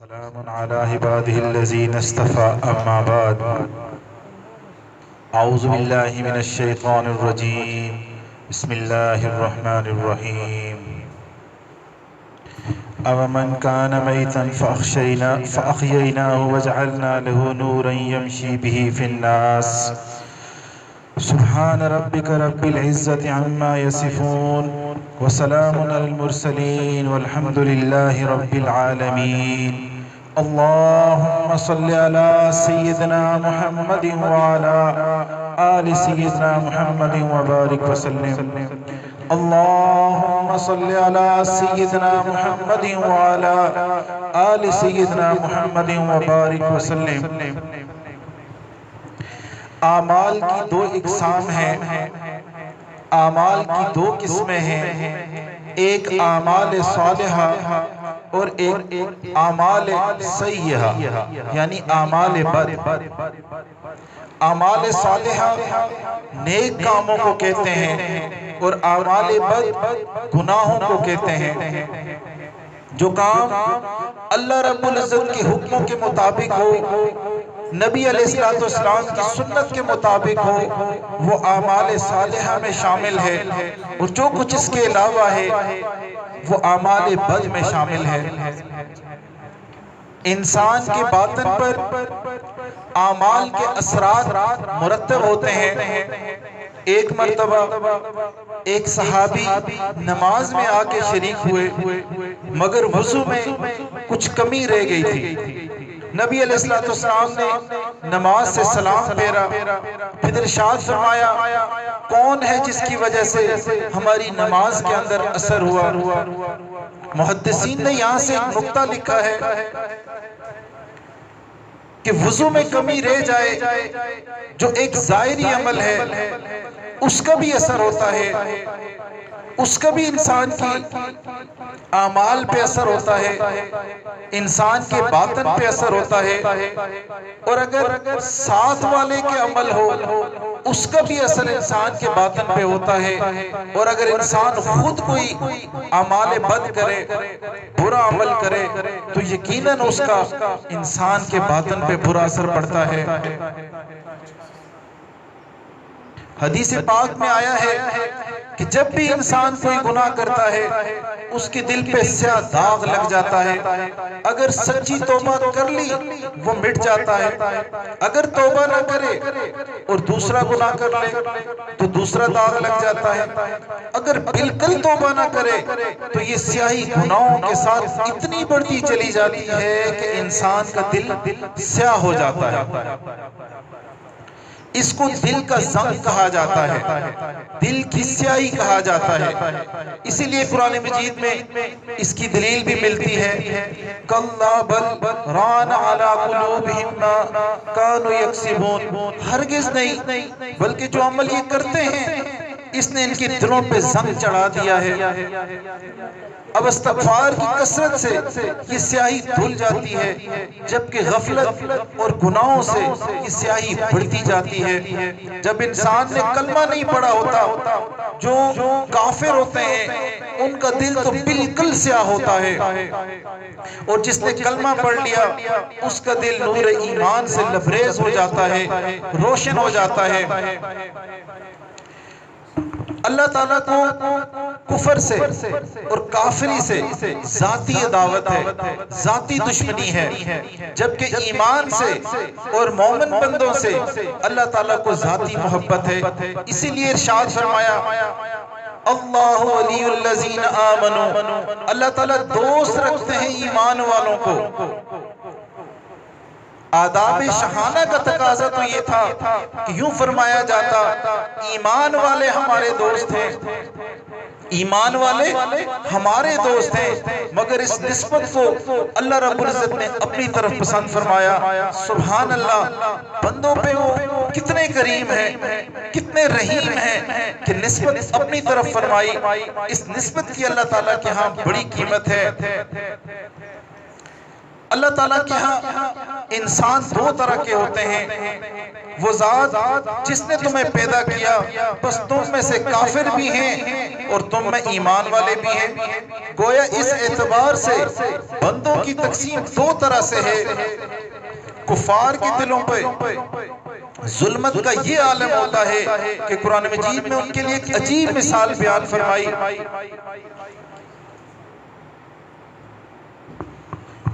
سلام على عباده الذين اصطفى أما بعد أعوذ بالله من الشيطان الرجيم بسم الله الرحمن الرحيم أَوَمَنْ كَانَ مَيْتًا فَأَحْيَيْنَاهُ وَجَعَلْنَا لَهُ نُورًا يَمْشِي بِهِ فِي النَّاسِ سبحان ربك رب العزة عما يصفون وسلام على المرسلين والحمد لله رب العالمين اللهم صل على سيدنا محمد وعلى آل سيدنا محمد وبارك وسلم اللهم صل على سيدنا محمد وعلى آل سيدنا محمد وبارك وسلم۔ اعمال کی دو اقسام ہیں، اعمال کی دو قسمیں ہیں، ایک اعمال صالحہ اور ایک اعمال سیئہ یعنی اعمال بد۔ اعمال صالحہ نیک کاموں کو کہتے ہیں اور اعمال بد گناہوں کو کہتے ہیں۔ جو کام اللہ رب العزت کے حکموں کے مطابق ہو، نبی علیہ السلام کی سنت کے مطابق ہو، وہ اعمال صالحہ میں شامل ہے، اور جو کچھ اس کے علاوہ ہے وہ اعمال بد میں شامل ہے۔ انسان کے باطن پر اعمال کے اثرات مرتب ہوتے ہیں۔ ایک مرتبہ ایک صحابی نماز میں آ کے شریک ہوئے، مگر وضو میں کچھ کمی رہ گئی تھی۔ نبی علیہ السلام نے نماز سے سلام پھیرا، پھر ارشاد فرمایا کون ہے جس کی وجہ سے ہماری نماز کے اندر اثر ہوا؟ محدثین نے یہاں سے ایک نقطہ لکھا ہے کہ وضو میں کمی رہ جائے جو ایک ظاہری عمل ہے، اس کا بھی اثر ہوتا ہے، اس کا بھی انسان کی اعمال پہ اثر ہوتا ہے، انسان کے باطن پہ اثر ہوتا ہے، اور اگر ساتھ والے کے عمل ہو اس کا بھی اثر انسان کے باطن پہ ہوتا ہے، اور اگر انسان خود کوئی اعمال بد کرے، برا عمل کرے، تو یقیناً اس کا انسان کے باطن پہ برا اثر پڑتا ہے۔ حدیث پاک میں آیا ہے کہ جب بھی انسان کوئی گناہ کرتا ہے اس کے دل پہ سیاہ داغ لگ جاتا ہے۔ اگر سچی توبہ کر لی وہ مٹ جاتا ہے، اگر توبہ نہ کرے اور دوسرا گناہ کر لے تو دوسرا داغ لگ جاتا ہے، اگر بالکل توبہ نہ کرے تو یہ سیاہی گناہوں کے ساتھ اتنی بڑھتی چلی جاتی ہے کہ انسان کا دل سیاہ ہو جاتا ہے۔ اس کو دل کا زنگ کہا جاتا ہے، دل کی سیاہی کہا جاتا ہے۔ اسی لیے قرآن مجید میں اس کی دلیل بھی ملتی ہے، کَلَّا بَلْ رَانَ عَلَىٰ قُلُوبِهِمْ مَا كَانُوا يَكْسِبُونَ، ہرگز نہیں بلکہ جو عمل یہ کرتے ہیں اس نے ان کے دلوں پہ زنگ چڑھا دیا ہے۔ اب استغفار کی کثرت سے یہ سیاہی دھل جاتی ہے، جبکہ غفلت اور گناہوں سے یہ سیاہی بڑھتی جاتی ہے۔ جب انسان نے کلمہ نہیں پڑھا ہوتا، جو کافر ہوتے ہیں ان کا دل تو بالکل سیاہ ہوتا ہے، اور جس نے کلمہ پڑھ لیا اس کا دل نور ایمان سے لبریز ہو جاتا ہے، روشن ہو جاتا ہے۔ اللہ تعالیٰ کو کفر سے اور کافری سے ذاتی عداوت ہے، ذاتی دشمنی ہے، جبکہ ایمان سے اور مومن بندوں سے اللہ تعالیٰ کو ذاتی محبت ہے۔ اسی لیے ارشاد فرمایا اللہ ولی الذین آمنوا، اللہ تعالیٰ دوست رکھتے ہیں ایمان والوں کو۔ آداب شہانہ کا تقاضا تو یہ تھا کہ یوں فرمایا جاتا ایمان والے ہمارے دوست ہیں، ایمان والے ہمارے دوست ہیں، مگر اس نسبت کو اللہ رب العزت نے اپنی طرف پسند فرمایا۔ سبحان اللہ، بندوں پہ وہ کتنے کریم ہیں، کتنے رحیم ہیں کہ نسبت اپنی طرف فرمائی۔ اس نسبت کی اللہ تعالیٰ کے ہاں بڑی قیمت ہے۔ اللہ تعالیٰ کے ہاں انسان دو طرح کے ہوتے ہیں، وہ ذات جس نے تمہیں پیدا کیا بس تم میں سے کافر بھی ہیں اور تم میں ایمان والے بھی ہیں۔ گویا اس اعتبار سے بندوں کی تقسیم دو طرح سے ہے۔ کفار کے دلوں پہ ظلمت کا یہ عالم ہوتا ہے کہ قرآن مجید میں ان کے لیے ایک عجیب مثال بیان فرمائی۔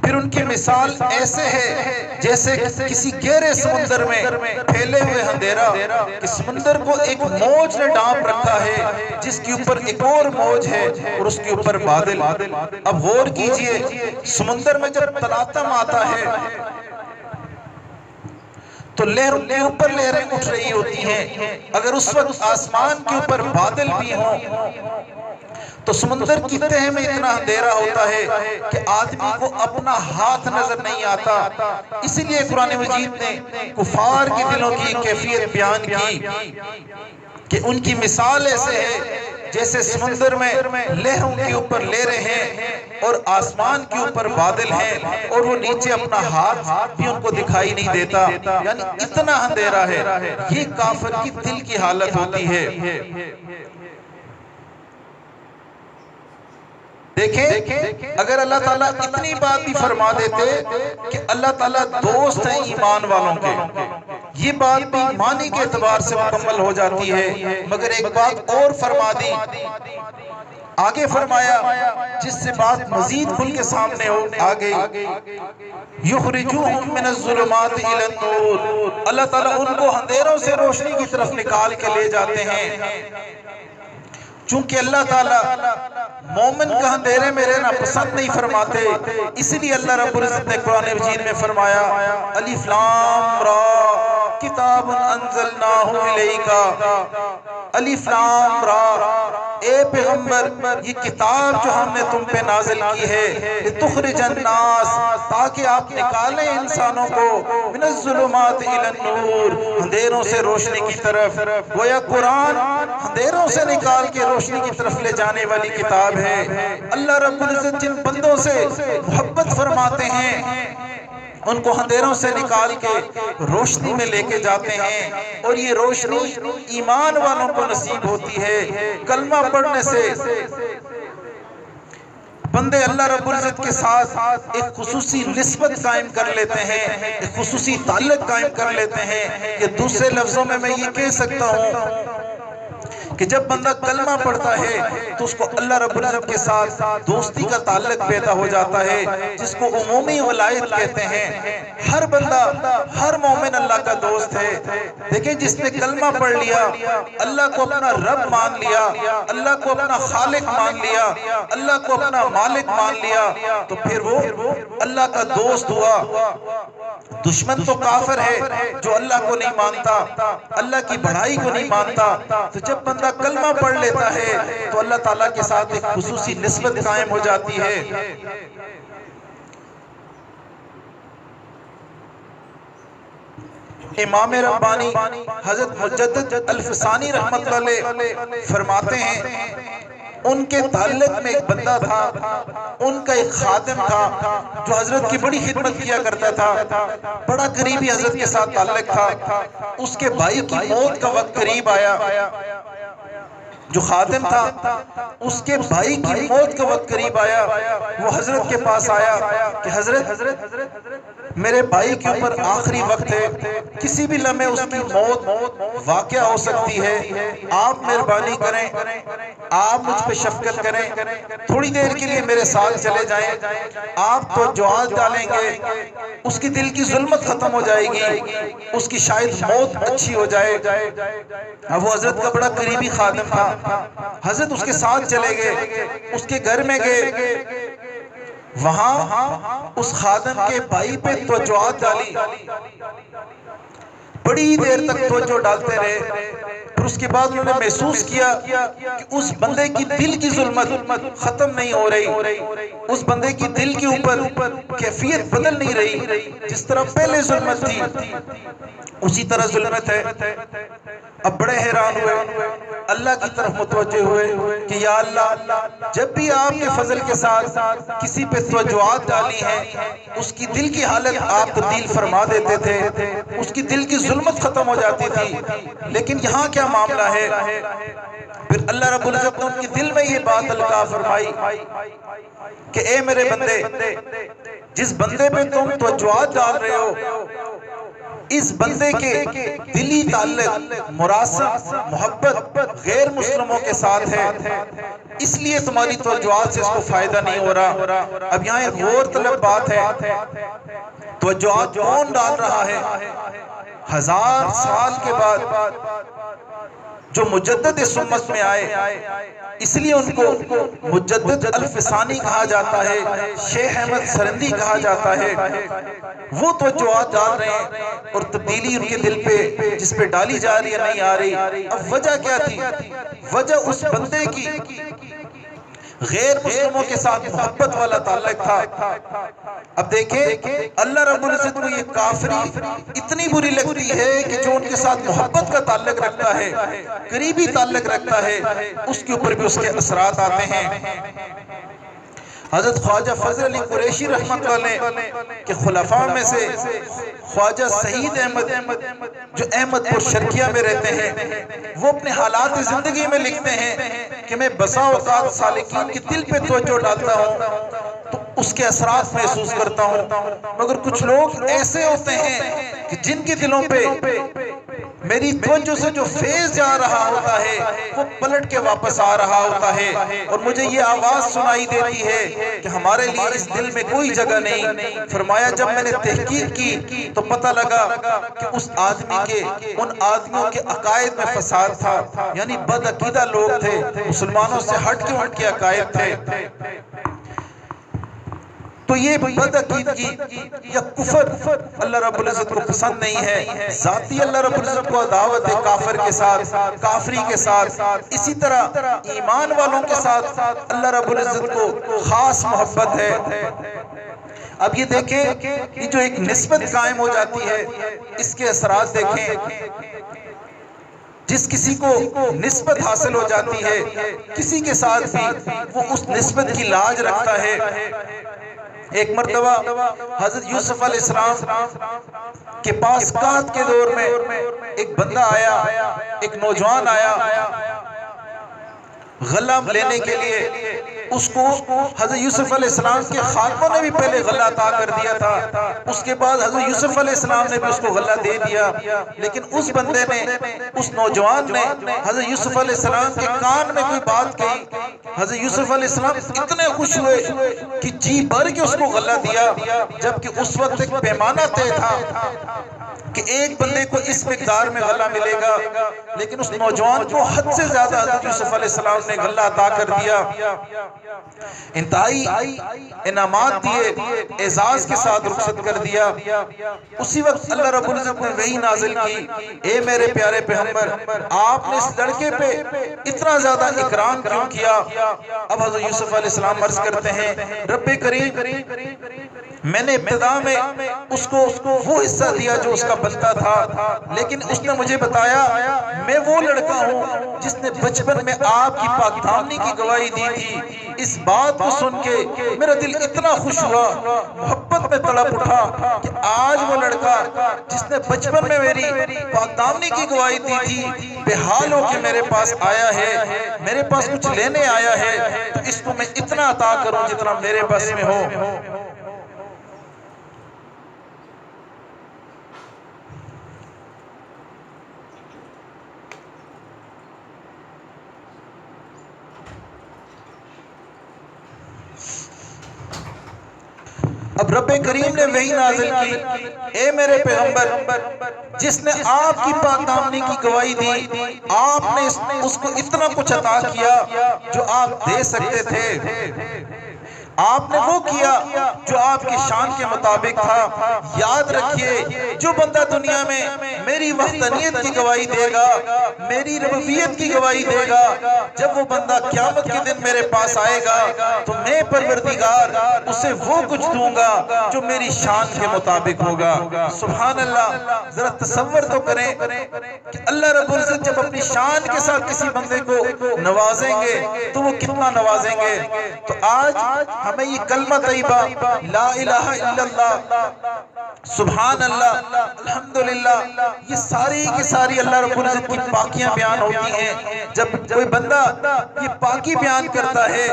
پھر ان کی مثال ایسے ہے جیسے کسی گہرے سمندر میں پھیلے ہوئے اندھیرا، کہ سمندر کو ایک موج نے ڈانپ رکھا ہے جس کے اوپر ایک اور موج ہے اور اس کے اوپر بادل۔ اب غور کیجئے، سمندر میں جب تلاطم آتا ہے تو لہروں کے اوپر لہریں اٹھ رہی ہوتی ہیں۔ اگر اس وقت آسمان کے اوپر بادل بھی ہوں تو سمندر کی تہ میں اتنا اندھیرا ہوتا ہے کہ آدمی کو اپنا ہاتھ نظر نہیں آتا۔ اسی لیے قرآن مجید نے کفار کے دلوں کی کیفیت بیان کی کہ ان کی مثال ایسے ہے جیسے سمندر میں لہروں کے اوپر لہریں ہیں اور آسمان کے اوپر بادل ہیں اور وہ نیچے اپنا ہاتھ بھی ان کو دکھائی نہیں دیتا، یعنی اتنا اندھیرا ہے۔ یہ کافر کی دل کی حالت ہوتی ہے۔ دیکھیں، اگر اللہ تعالیٰ اتنی بات بھی فرما دیتے کہ اللہ تعالیٰ دوست ہیں ایمان والوں کے، یہ بات بھی معنی کے اعتبار سے مکمل ہو جاتی ہے، مگر ایک بات اور فرما دی، آگے فرمایا جس سے بات مزید کھل کے سامنے ہو آگے، یخرجوہم من الظلمات الی النور، اللہ تعالیٰ ان کو اندھیروں سے روشنی کی طرف نکال کے لے جاتے ہیں۔ چونکہ اللہ تعالیٰ مومن کا اندھیرے میں رہنا پسند نہیں فرماتے، اس لیے اللہ رب العزت نے قرآن مجید میں فرمایا الف لام را کتاب انزلناہ الیک، الف لام را، اے پیغمبر یہ کتاب جو ہم نے تم پہ نازل کی ہے، لتخرج الناس، تاکہ آپ نکالیں انسانوں کو، من الظلمات الی النور، اندھیروں سے روشنی کی طرف۔ گویا قرآن اندھیروں سے نکال کے روشنی کی طرف لے جانے والی کتاب ہے۔ اللہ رب العزت جن بندوں سے محبت فرماتے ہیں ان کو اندھیروں سے نکال کے روشنی میں لے کے جاتے ہیں، اور یہ روشنی ایمان والوں کو نصیب ہوتی ہے۔ کلمہ پڑھنے سے بندے اللہ رب العزت کے ساتھ ایک خصوصی نسبت قائم کر لیتے ہیں، ایک خصوصی تعلق قائم کر لیتے ہیں۔ کہ دوسرے لفظوں میں یہ کہہ سکتا ہوں کہ جب بندہ کلمہ پڑھتا ہے تو اس کو اللہ رب العزت کے ساتھ دوستی کا تعلق پیدا ہو جاتا ہے، جس کو عمومی ولایت کہتے ہیں۔ ہر بندہ، ہر مومن اللہ کا دوست ہے۔ دیکھیں، جس نے کلمہ پڑھ لیا، اللہ کو اپنا رب مان لیا، اللہ کو اپنا خالق مان لیا، اللہ کو اپنا مالک مان لیا، تو پھر وہ اللہ کا دوست ہوا۔ دشمن تو کافر ہے جو اللہ کو نہیں مانتا، اللہ کی بڑائی کو نہیں مانتا۔ تو جب بندہ کلمہ پڑھ لیتا ہے تو اللہ تعالیٰ کے ساتھ ایک خصوصی نسبت قائم ہو جاتی ہے۔ امام ربانی حضرت مجدد الفسانی رحمۃ اللہ علیہ فرماتے ہیں ان کے تعلق میں ایک بندہ تھا، ان کا ایک خادم تھا جو حضرت کی بڑی خدمت کیا کرتا تھا، بڑا قریبی حضرت کے ساتھ تعلق تھا۔ اس کے بھائی کی موت کا وقت قریب آیا، جو خادم تھا اس کے بھائی کی موت کا وقت قریب آیا، وہ حضرت کے پاس آیا کہ حضرت میرے بھائی کے اوپر آخری وقت ہے، کسی بھی لمحے اس کی موت واقع ہو سکتی ہے، آپ مہربانی کریں، آپ مجھ پہ شفقت کریں، تھوڑی دیر کے لیے میرے ساتھ چلے جائیں، آپ تو جواد ڈالیں گے، اس کی دل کی ظلمت ختم ہو جائے گی، اس کی شاید موت اچھی ہو جائے۔ اب وہ حضرت کا بڑا قریبی خادم تھا، حضرت اس کے ساتھ چلے گئے، اس کے گھر میں گئے، وہاں اس خادم کے بھائی پہ توجہات ڈالی، بڑی دیر تک توجہ ڈالتے رہے، پھر اس کے بعد انہوں نے محسوس کیا کہ اس بندے کی دل کی ظلمت ختم نہیں ہو رہی، اس بندے کی دل کے اوپر کیفیت بدل نہیں رہی، جس طرح پہلے ظلمت تھی اسی طرح ظلمت ہے۔ اب بڑے حیران ہوئے، اللہ کی طرف متوجہ ہوئے کہ یا اللہ، جب بھی آپ کے فضل کے ساتھ کسی پہ توجہات ڈالی ہیں اس کی دل کی حالت آپ تبدیل فرما دیتے تھے، اس کی دل کی ظلمت ختم ہو جاتی تھی، لیکن یہاں کیا معاملہ ہے؟ پھر اللہ رب العزت نے ان کے دل میں یہ بات القاء فرمائی کہ اے میرے بندے، جس بندے پہ تم توجہات ڈال رہے ہو اس بندے کے دلی تعلق مراسم محبت غیر مسلموں کے ساتھ ہے، اس لیے تمہاری توجہات سے اس کو فائدہ نہیں ہو رہا۔ اب یہاں ایک غور طلب بات ہے، توجہات کون ڈال رہا ہے؟ 1000 سال کے بعد جو مجدد اس امت میں آئے، اس لیے ان کو مجدد الفسانی کہا جاتا ہے، شیخ احمد سرندی کہا جاتا ہے۔ وہ توجہات ڈال رہے ہیں اور تبدیلی ان کے دل پہ جس پہ ڈالی جا رہی ہے نہیں آ رہی۔ اب وجہ کیا تھی؟ وجہ اس بندے کی غیر مسلموں کے ساتھ محبت والا تعلق تھا۔ اب دیکھیں اللہ رب العزت کو یہ کافری اتنی بری لگتی ہے کہ جو ان کے ساتھ محبت کا تعلق رکھتا ہے، قریبی تعلق رکھتا ہے، اس کے اوپر بھی اس کے اثرات آتے ہیں۔ حضرت خواجہ فضل علی قریشی رحمۃ اللہ علیہ کے خلفاء میں سے خواجہ سعید احمد جو احمد پور شرقیہ میں رہتے ہیں، وہ اپنے حالات زندگی میں لکھتے ہیں کہ میں بسا اوقات سالکین کے دل پہ توجہ ڈالتا ہوں تو اس کے اثرات محسوس کرتا ہوں، مگر کچھ لوگ ایسے ہوتے ہیں کہ جن کے دلوں پہ میری توجہ سے جو فیض جا رہا ہوتا ہے وہ پلٹ کے واپس آ رہا ہوتا ہے اور مجھے یہ آواز سنائی دیتی ہے کہ ہمارے لیے اس دل میں کوئی جگہ نہیں۔ فرمایا جب میں نے تحقیق کی تو پتہ لگا کہ اس آدمی کے ان آدمیوں کے عقائد میں فساد تھا، یعنی بد عقیدہ لوگ تھے، مسلمانوں سے ہٹ کے ان کے عقائد تھے۔ تو یہ بد عقیدگی یا کفر اللہ رب العزت کو پسند نہیں ہے۔ ذاتی اللہ رب العزت کو عداوت ہے کافر کے ساتھ، کافری کے ساتھ، اسی طرح ایمان والوں کے ساتھ اللہ رب العزت کو خاص محبت ہے۔ اب یہ دیکھیں یہ جو ایک نسبت قائم ہو جاتی ہے اس کے اثرات دیکھیں۔ جس کسی کو نسبت حاصل ہو جاتی ہے کسی کے ساتھ بھی وہ اس نسبت کی لاج رکھتا ہے۔ ایک مرتبہ حضرت یوسف علیہ السلام کے پاس قحط کے دور میں ایک بندہ آیا، ایک نوجوان آیا غلہ لینے کے لیے۔ اس کو حضرت یوسف علیہ السلام کے خادموں نے بھی پہلے غلہ عطا کر دیا تھا، اس کے بعد حضرت یوسف علیہ السلام نے بھی اس کو غلہ دے دیا، لیکن اس بندے نے، اس نوجوان نے حضرت یوسف علیہ السلام کے کان میں کوئی بات کہی۔ حضرت یوسف علیہ السلام اتنے خوش ہوئے کہ جی بھر کے اس کو غلہ دیا، جبکہ اس وقت ایک پیمانہ طے تھا کہ ایک بندے کو اس مقدار میں غلہ ملے گا، لیکن اس نوجوان کو حد سے زیادہ حضرت یوسف علیہ السلام نے غلہ عطا کر دیا، انتہائی انعامات دیے، اعزاز کے ساتھ رخصت کر دیا۔ اسی وقت اللہ رب العزت نے وحی نازل کی، اے میرے پیارے پیغمبر آپ نے اس لڑکے پہ اتنا زیادہ اکرام کیوں کیا؟ اب حضرت یوسف علیہ السلام عرض کرتے ہیں رب کریم میں نے ابتدا میں اس کو وہ حصہ دیا جو اس کا بنتا تھا، لیکن اس نے مجھے بتایا میں وہ لڑکا ہوں جس نے بچپن میں آپ کی پاک دامنی کی گواہی دی تھی۔ اس بات کو سن کے میرا دل اتنا خوش ہوا، محبت میں تڑپ اٹھا کہ آج وہ لڑکا جس نے بچپن میں میری پاک دامنی کی گواہی دی تھی بے حال ہو کے میرے پاس آیا ہے، میرے پاس کچھ لینے آیا ہے، تو اس کو میں اتنا عطا کروں جتنا میرے بس میں ہو۔ اب رب کریم نے وحی نازل کی، اے میرے پیغمبر جس نے آپ کی پاک دامنی کی گواہی دی، آپ نے اس کو اتنا کچھ عطا کیا جو آپ دے سکتے تھے۔ آپ نے وہ کیا جو آپ کی شان کے مطابق تھا۔ یاد رکھیے جو بندہ دنیا میں میری وحدانیت کی گواہی دے گا، میری ربوبیت کی گواہی دے گا، جب وہ بندہ قیامت کے دن میرے پاس آئے گا تو میں پروردگار اسے وہ کچھ دوں گا جو میری شان کے مطابق ہوگا۔ سبحان اللہ، ذرا تصور تو کریں کہ اللہ رب العزت جب اپنی شان کے ساتھ کسی بندے کو نوازیں گے تو وہ کتنا نوازیں گے۔ تو آج ہمیں یہ کلمہ طیبہ لا الہ الا اللہ، سبحان اللہ، الحمدللہ، یہ ساری کی ساری اللہ رب العزت کی پاکیاں بیان ہوتی ہیں۔ جب کوئی بندہ یہ پاکی بیان کرتا ہے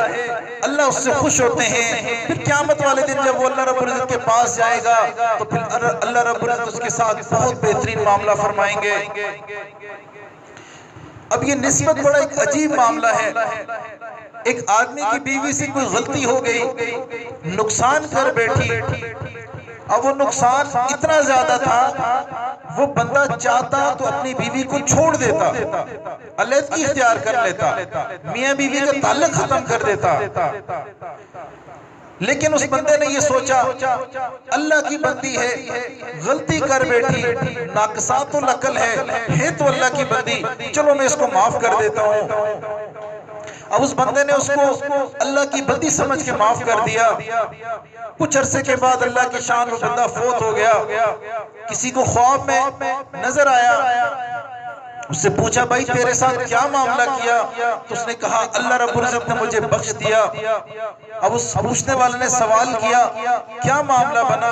اللہ اس سے خوش ہوتے ہیں۔ پھر قیامت والے دن جب وہ اللہ رب العزت کے پاس جائے گا تو پھر اللہ رب العزت اس کے ساتھ بہت بہترین معاملہ فرمائیں گے۔ اب یہ نسبت بڑا ایک عجیب معاملہ ہے۔ ایک آدمی کی بیوی سے کوئی غلطی ہو گئی، نقصان کر بیٹھی، اب وہ نقصان اتنا زیادہ تھا وہ بندہ چاہتا تو اپنی بیوی کو چھوڑ دیتا، علیحدگی اختیار کر لیتا، میاں بیوی کا تعلق ختم کر دیتا، لیکن اس بندے نے یہ سوچا اللہ کی بندی ہے، غلطی کر بیٹھی، ناقصات العقل ہے تو اللہ کی بندی، چلو میں اس کو معاف کر دیتا ہوں۔ اب اس بندے نے اس کو اللہ کی بندی سمجھ کے معاف کر دیا۔ کچھ عرصے کے بعد اللہ کی شان وہ بندہ فوت ہو گیا۔ کسی کو خواب میں نظر آیا، اس سے پوچھا بھائی تیرے ساتھ کیا معاملہ کیا؟ تو اس نے کہا اللہ رب العزت نے مجھے بخش دیا۔ اب اس پوچھنے والے نے سوال کیا کیا معاملہ بنا،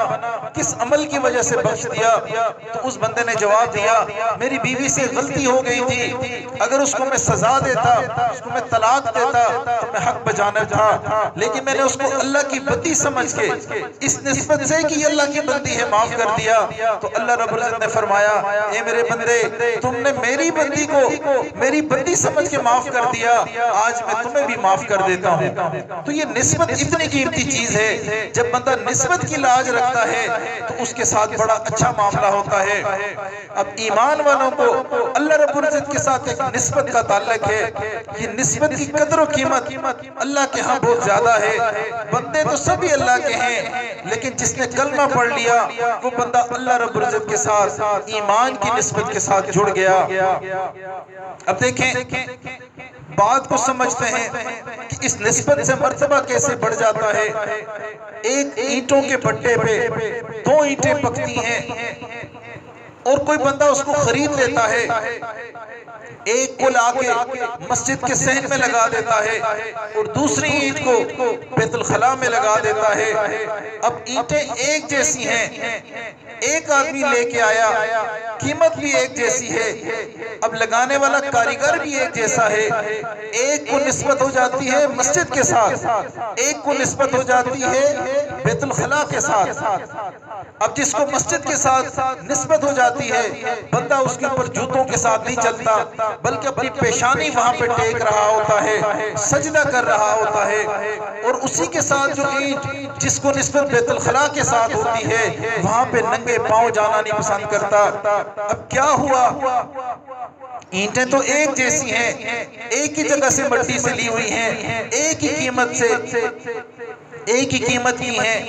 کس عمل کی وجہ سے بخش دیا؟ تو اس بندے نے جواب دیا میری بیوی سے غلطی ہو گئی تھی، اگر اس کو میں سزا دیتا، اس کو میں طلاق دیتا تو میں حق بجانب تھا، لیکن میں نے اس کو اللہ کی بندی سمجھ کے اس نسبت سے کہ یہ اللہ کی بندی ہے معاف کر دیا۔ تو اللہ رب العزت نے فرمایا اے میرے بندے تم نے میری بندی کو میری بندی سمجھ کے معاف کر دیا، آج میں تمہیں بھی معاف کر دیتا ہوں۔ تو یہ نسبت اتنی قیمتی چیز ہے، جب بندہ نسبت کی لاج رکھتا ہے تو اس کے ساتھ بڑا اچھا معاملہ ہوتا ہے۔ اب ایمان والوں کو اللہ رب العزت کے ساتھ ایک نسبت کا تعلق ہے، یہ نسبت کی قدر و قیمت اللہ کے ہاں بہت زیادہ ہے۔ بندے تو سبھی اللہ کے ہیں، لیکن جس نے کلمہ پڑھ لیا وہ بندہ اللہ رب العزت کے ساتھ ایمان کی نسبت کے ساتھ جڑ گیا۔ اب دیکھیں بات کو سمجھتے ہیں کہ اس نسبت سے مرتبہ کیسے بڑھ جاتا ہے۔ ایک اینٹوں کے بٹے پہ دو اینٹیں پکتی ہیں اور کوئی بندہ اس کو خرید لیتا ہے، ایک کو لا کے مسجد کے صحن میں لگا دیتا ہے اور دوسری اینٹ کو بیت الخلاء میں لگا دیتا ہے۔ اب اینٹیں ایک جیسی ہیں، ایک آدمی لے کے آیا، قیمت بھی ایک جیسی ہے، اب لگانے والا کاریگر بھی ایک جیسا ہے، ایک کو نسبت ہو جاتی ہے مسجد کے ساتھ، ایک کو نسبت ہو جاتی ہے بیت الخلاء کے ساتھ۔ اب جس کو مسجد کے ساتھ نسبت ہو جاتی ہے بندہ اس کے اوپر جوتوں کے ساتھ نہیں چلتا، بلکہ اپنی پیشانی وہاں پہ ٹیک رہا ہوتا ہے، سجدہ کر رہا ہوتا ہے، اور اسی کے ساتھ جو اینٹ جس کو نسبت بیت الخلاء کے ساتھ ہوتی ہے وہاں پہ ننگے پاؤں جانا نہیں پسند کرتا۔ اب کیا ہوا؟ اینٹیں تو ایک جیسی ہیں، ایک ہی جگہ سے مٹی سے لی ہوئی ہیں، ایک ہی قیمت سے، ایک ہی قیمت کی ہیں،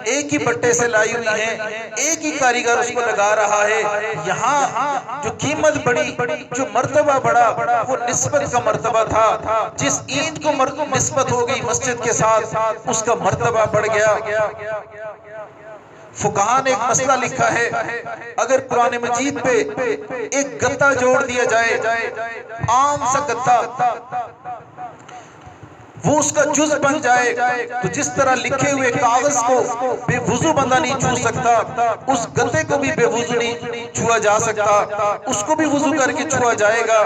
ایک ہی بٹے سے لائی ہوئی ہیں، ایک ہی کاریگر اس کو لگا رہا ہے۔ یہاں جو قیمت بڑی، جو مرتبہ بڑا، وہ نسبت کا مرتبہ تھا۔ جس اینٹ کو نسبت ہو گئی مسجد کے ساتھ اس کا مرتبہ بڑھ گیا۔ فقہاء نے ایک مسئلہ لکھا ہے، اگر قرآن مجید پہ ایک گتا جوڑ دیا جائے، عام سا گتا، وہ اس کا جز بن جائے تو جس طرح لکھے ہوئے کاغذ کو بے وضو بندہ نہیں چھو سکتا، اس گتے کو بھی بے وضو نہیں چھوا جا سکتا، اس کو بھی وضو کر کے چھوا جائے گا۔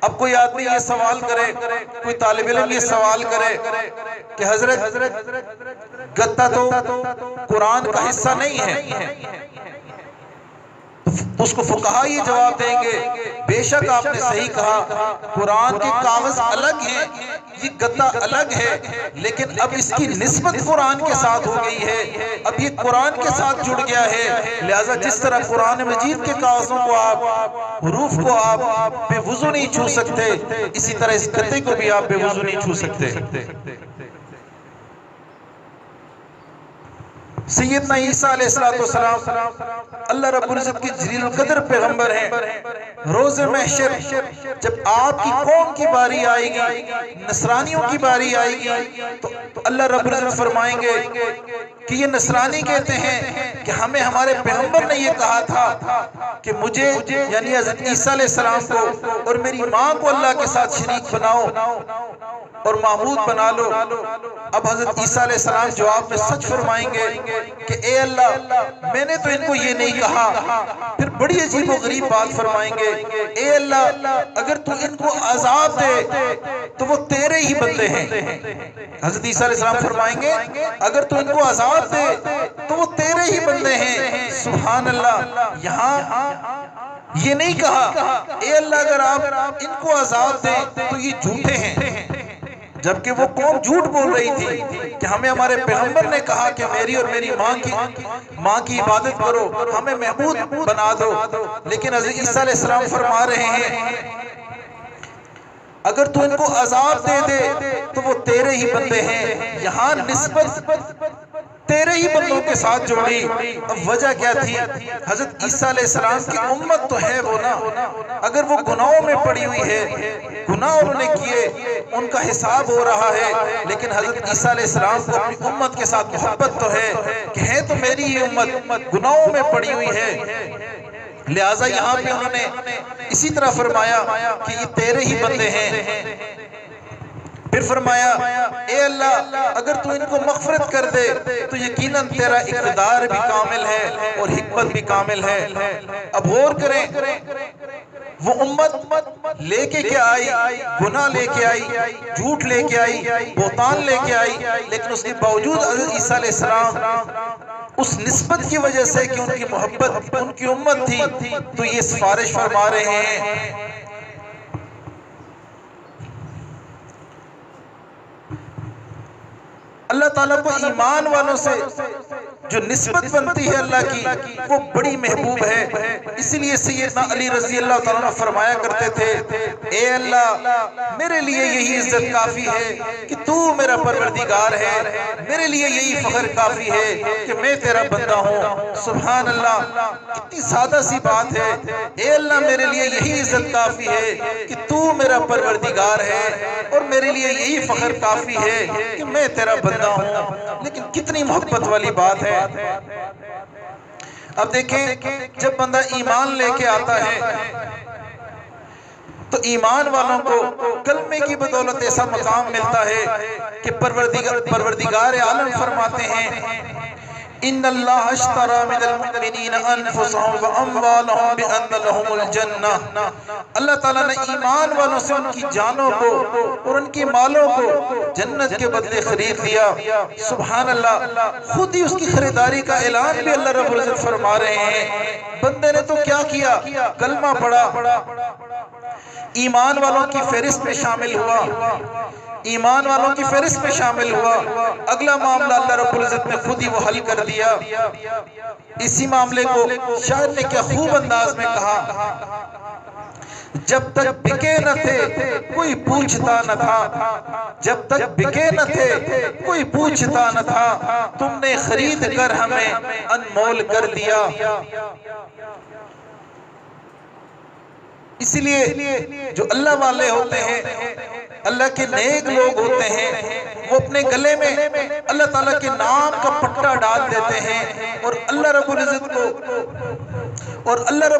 اب کوئی آدمی یہ سوال کرے، کوئی طالب علم یہ سوال کرے کہ حضرت گتا تو قرآن کا حصہ نہیں ہے، اس کو فقہاء یہ جواب دیں گے بے شک آپ نے صحیح کہا، قرآن کے کاغذ الگ ہیں، یہ گتا الگ ہے، لیکن اب اس کی نسبت قرآن کے ساتھ ہو گئی ہے، اب یہ قرآن کے ساتھ جڑ گیا ہے، لہٰذا جس طرح قرآن مجید کے کاغذوں کو آپ، حروف کو آپ بے وضو نہیں چھو سکتے، اسی طرح اس گتے کو بھی آپ بے وضو نہیں چھو سکتے۔ سیدنا عیسیٰ علیہ السلام اللہ رب العزت کی جلیل القدر پیغمبر ہیں. روز محشر جب آپ کی قوم کی باری آئے گی، نصرانیوں کی باری آئے گی، تو اللہ رب العزت فرمائیں گے کہ یہ نصرانی کہتے ہیں کہ ہمیں ہمارے پیغمبر نے یہ کہا تھا کہ مجھے یعنی حضرت عیسیٰ علیہ السلام کو اور میری ماں کو اللہ کے ساتھ شریک بناؤ اور معبود بنا لو. اب حضرت عیسیٰ علیہ السلام جواب میں سچ فرمائیں گے کہ اے اللہ میں نے تو ان کو یہ نہیں کہا. پھر بڑی عجیب و غریب بات فرمائیں گے، اے اللہ اگر تو ان کو عذاب دے تو وہ تیرے ہی بندے ہیں. حضرت عیسیٰ علیہ السلام فرمائیں گے اگر تو ان کو عذاب دے تو وہ تیرے ہی بندے ہیں. سبحان اللہ. یہاں یہ نہیں کہا اے اللہ اگر آپ ان کو عذاب دیں تو یہ جھوٹے ہیں، جبکہ وہ قوم جھوٹ بول رہی تھی کہ ہمیں ہمارے پیغمبر نے کہا کہ میری اور میری ماں کی عبادت کرو، ہمیں معبود بنا دو. لیکن حضرت عیسیٰ علیہ السلام فرما رہے ہیں اگر تو ان کو عذاب دے دے تو وہ تیرے ہی بندے ہیں. یہاں نسبت تیرے ہی بندوں کے ساتھ جوڑی. اب وجہ کیا تھی؟ حضرت عیسیٰ علیہ السلام کی امت تو ہے وہ نا، اگر وہ گناہوں میں پڑی ہوئی ہے، گناہ انہوں نے کیے، ان کا حساب ہو رہا ہے، لیکن حضرت عیسیٰ علیہ السلام کو اپنی امت کے ساتھ محبت تو ہے کہ ہے تو میری ہی امت، گناہوں میں پڑی ہوئی ہے. لہٰذا یہاں پہ انہوں نے اسی طرح فرمایا کہ یہ تیرے ہی بندے ہیں. پھر فرمایا اے اللہ اگر تو ان کو مغفرت کر دے تو یقیناً تیرا اقتدار بھی کامل ہے اور حکمت بھی کامل ہے. اب غور کریں، وہ امت لے کے کیا آئی؟ گناہ لے کے آئی، جھوٹ لے کے آئی، بہتان لے کے آئی، لیکن اس کے باوجود حضرت عیسیٰ علیہ السلام اس نسبت کی وجہ سے کہ ان کی محبت ان کی امت تھی تو یہ سفارش فرما رہے ہیں. اللہ تعالیٰ کو ایمان والوں سے جو نسبت بنتی ہے اللہ کی وہ بڑی محبوب ہے. اسی لیے سیدنا علی رضی اللہ تعالیٰ عنہ فرمایا کرتے تھے اے اللہ میرے لیے یہی عزت کافی ہے کہ تو میرا پروردگار ہے، میرے لیے یہی فخر کافی ہے کہ میں تیرا بندہ ہوں. سبحان اللہ. اتنی سادہ سی بات ہے، اے اللہ میرے لیے یہی عزت کافی ہے کہ تو میرا پروردگار ہے اور میرے لیے یہی فخر کافی ہے کہ میں تیرا بندہ ہوں. لیکن کتنی محبت والی بات ہے. اب دیکھیں جب بندہ ایمان لے کے آتا ہے تو ایمان والوں کو کلمے کی بدولت ایسا مقام ملتا ہے کہ پروردگار عالم فرماتے ہیں ان اللہ اشترى من المؤمنین انفسهم واموالهم بان لهم الجنہ. اللہ تعالیٰ نے ایمان والوں سے ان کی جانوں کو اور ان کی مالوں کو جنت کے بدلے خرید لیا. سبحان اللہ. خود ہی اس کی خریداری کا اعلان بھی اللہ رب العزت فرما رہے ہیں. بندے نے تو کیا کیا؟ کلمہ پڑھا، ایمان والوں کی فہرست میں شامل ہوا، ایمان والوں کی فہرست میں شامل ہوا. اگلا معاملہ اللہ رب العزت نے خود ہی وہ حل کر دیا. اسی معاملے کو شاعر نے کیا خوب انداز میں کہا، جب تک بکے نہ تھے کوئی پوچھتا نہ تھا، جب تک بکے نہ تھے کوئی پوچھتا نہ تھا، تم نے خرید کر ہمیں انمول کر دیا. اسی لیے جو اللہ والے ہوتے ہیں، اللہ کے نیک لوگ ہوتے ہیں، وہ اپنے گلے میں اللہ تعالیٰ کے نام کا پٹا ڈال دیتے ہیں اور اللہ رب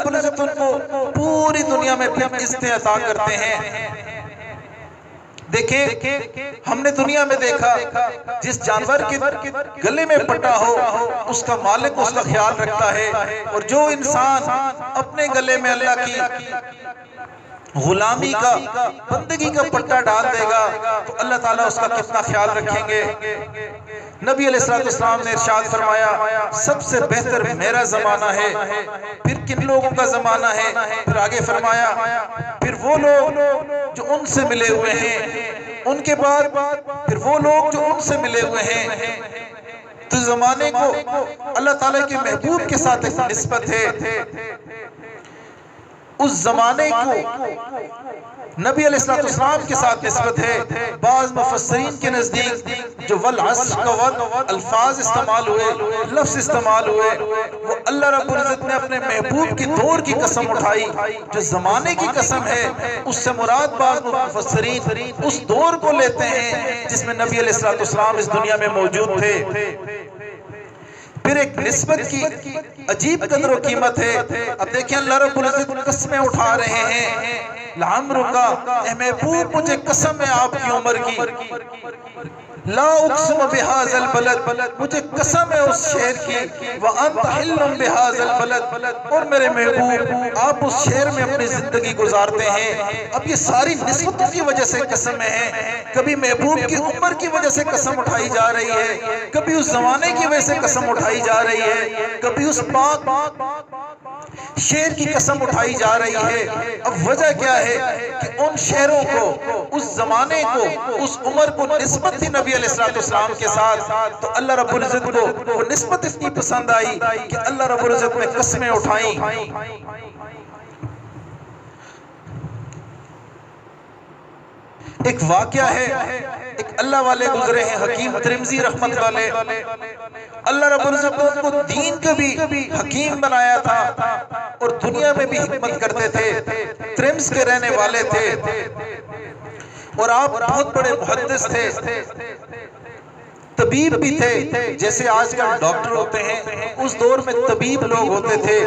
العزت ان کو پوری دنیا میں پھر عزتیں عطا کرتے ہیں. دیکھیں ہم نے دنیا میں دیکھا جس جانور کے گلے میں پٹا ہو اس کا مالک اس کا خیال رکھتا ہے، اور جو انسان اپنے گلے میں اللہ کی غلامی کا بندگی کا پٹا ڈال دے گا تو اللہ تعالیٰ اس کا کتنا خیال رکھیں گے. نبی علیہ السلام نے ارشاد فرمایا سب سے بہتر میرا زمانہ ہے. پھر کن لوگوں کا زمانہ ہے؟ پھر آگے فرمایا پھر وہ لوگ جو ان سے ملے ہوئے ہیں، ان کے بعد پھر وہ لوگ جو ان سے ملے ہوئے ہیں. تو زمانے کو اللہ تعالیٰ کے محبوب کے ساتھ ایک نسبت ہے. اس زمانے کو نبی علیہ السلام کے ساتھ نسبت ہے۔ بعض مفسرین کے نزدیک جو والعصر کا الفاظ استعمال ہوئے، لفظ استعمال ہوئے، وہ اللہ رب العزت نے اپنے محبوب کی دور کی قسم اٹھائی، جو زمانے کی قسم ہے۔ اس سے مراد بعض مفسرین اس دور کو لیتے ہیں جس میں نبی علیہ السلام اس دنیا میں موجود تھے۔ پھر ایک نسبت کی عجیب قدر و قیمت ہے۔ اب دیکھیں اللہ رب العزت قسمیں اٹھا رہے ہیں، لعمرک اے محبوب مجھے قسم ہے آپ کی عمر کی، لا اقسم بہذا البلد مجھے قسم ہے اس شہر کی، وانت حل بہذا البلد اور میرے محبوب آپ اس شہر میں اپنی زندگی گزارتے ہیں۔ اب یہ ساری نسبتوں کی وجہ سے قسمیں ہیں، کبھی محبوب کی عمر کی وجہ سے قسم اٹھائی جا رہی ہے، کبھی اس زمانے کی وجہ سے قسم اٹھائی جا رہی ہے، کبھی اس پاک شہر کی قسم اٹھائی جا رہی ہے۔ اب وجہ کیا ہے کہ ان شہروں کو، اس زمانے کو، اس عمر کو نسبت تھی نبی علیہ السلام کے ساتھ، تو اللہ رب العزت کو وہ نسبت اتنی پسند آئی کہ اللہ رب العزت نے قسمیں اٹھائیں۔ ایک واقعہ ہے، ایک اللہ والے گزرے ہیں حکیم ترمذی رحمت والے، اللہ رب العزت نے ان کو دین کا بھی حکیم بنایا تھا اور دنیا میں بھی حکمت کرتے تھے۔ ترمذ کے رہنے والے تھے اور آپ بہت بڑے محدث تھے، طبیب بھی تھے، جیسے آج کل ڈاکٹر ہوتے ہیں، اس دور میں طبیب لوگ ہوتے تھے،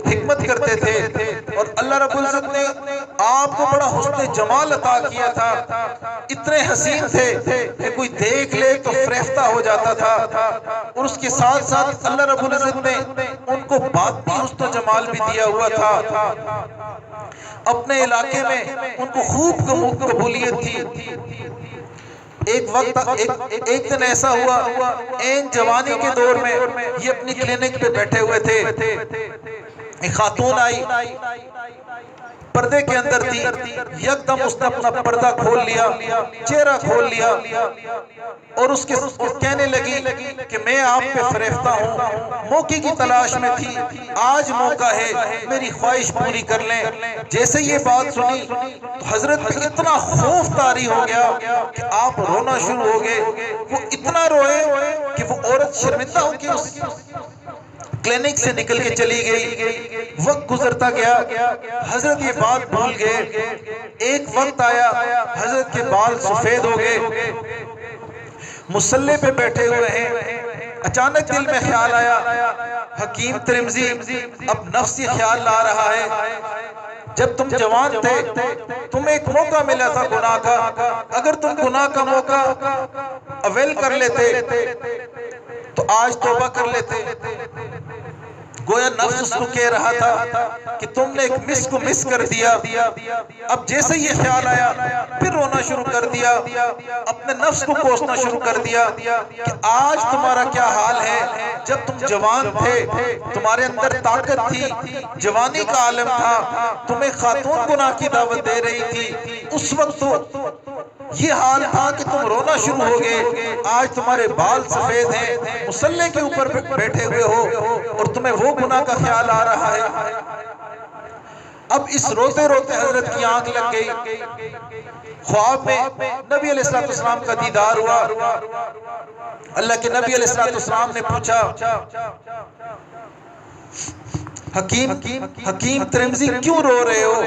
حکمت کرتے تھے، اور اللہ رب العزت نے آپ کو بڑا حسن جمال عطا کیا تھا، اتنے حسین تھے کہ کوئی دیکھ لے تو فریفتہ ہو جاتا تھا، اور اس کے ساتھ ساتھ اللہ رب العزت نے ان کو باطنی حسن جمال بھی دیا ہوا تھا۔ اپنے علاقے میں ان کو خوب قبولیت تھی۔ ایک وقت ایک دن ایسا ہوا، این جوانی کے دور میں یہ اپنی کلینک پہ بیٹھے ہوئے تھے، ایک خاتون آئی، پردے کے اندر تھی، یک دم اس نے اپنا پردہ کھول لیا، چہرہ کھول لیا، اور اس کے کہنے لگی کہ میں آپ پہ فریفتہ ہوں، موقع کی تلاش میں تھی، آج موقع ہے، میری خواہش پوری کر لیں۔ جیسے یہ بات سنی تو حضرت پہ اتنا خوف طاری ہو گیا کہ آپ رونا شروع ہو گئے۔ وہ اتنا روئے کہ وہ عورت شرمندہ ہو کے اس کلینک سے نکل کے چلی گئی۔ وقت گزرتا گیا، حضرت یہ بات بھول گئے۔ ایک وقت آیا، حضرت کے بال سفید ہو گئے، مصلی پہ بیٹھے ہوئے ہیں، اچانک دل میں خیال آیا، حکیم ترمذی اب نفسی خیال لا رہا ہے، جب تم جوان تھے تمہیں ایک موقع ملا تھا گناہ کا، اگر تم گناہ کا موقع اویل کر لیتے تو آج توبہ کر لیتے۔ گویا نفس اس کو کہہ رہا تھا کہ تم نے ایک مس کو مس کر دیا۔ اب جیسے یہ خیال آیا پھر رونا شروع کر دیا، اپنے نفس کو کوسنا شروع کر دیا کہ آج تمہارا کیا حال ہے، جب تم جوان تھے تمہارے اندر طاقت تھی، جوانی کا عالم تھا، تمہیں خاتون گناہ کی دعوت دے رہی تھی، اس وقت تو یہ حال تھا کہ تم رونا شروع ہو گئے، آج تمہارے بال سفید ہیں، مصلی کے اوپر بیٹھے ہوئے ہو اور تمہیں وہ گناہ کا خیال آ رہا ہے۔ اب اس روتے روتے حضرت کی آنکھ لگ گئی، خواب میں نبی علیہ السلام کا دیدار ہوا۔ اللہ کے نبی علیہ السلام نے پوچھا، حکیم ترمذی کیوں رو رہے ہو؟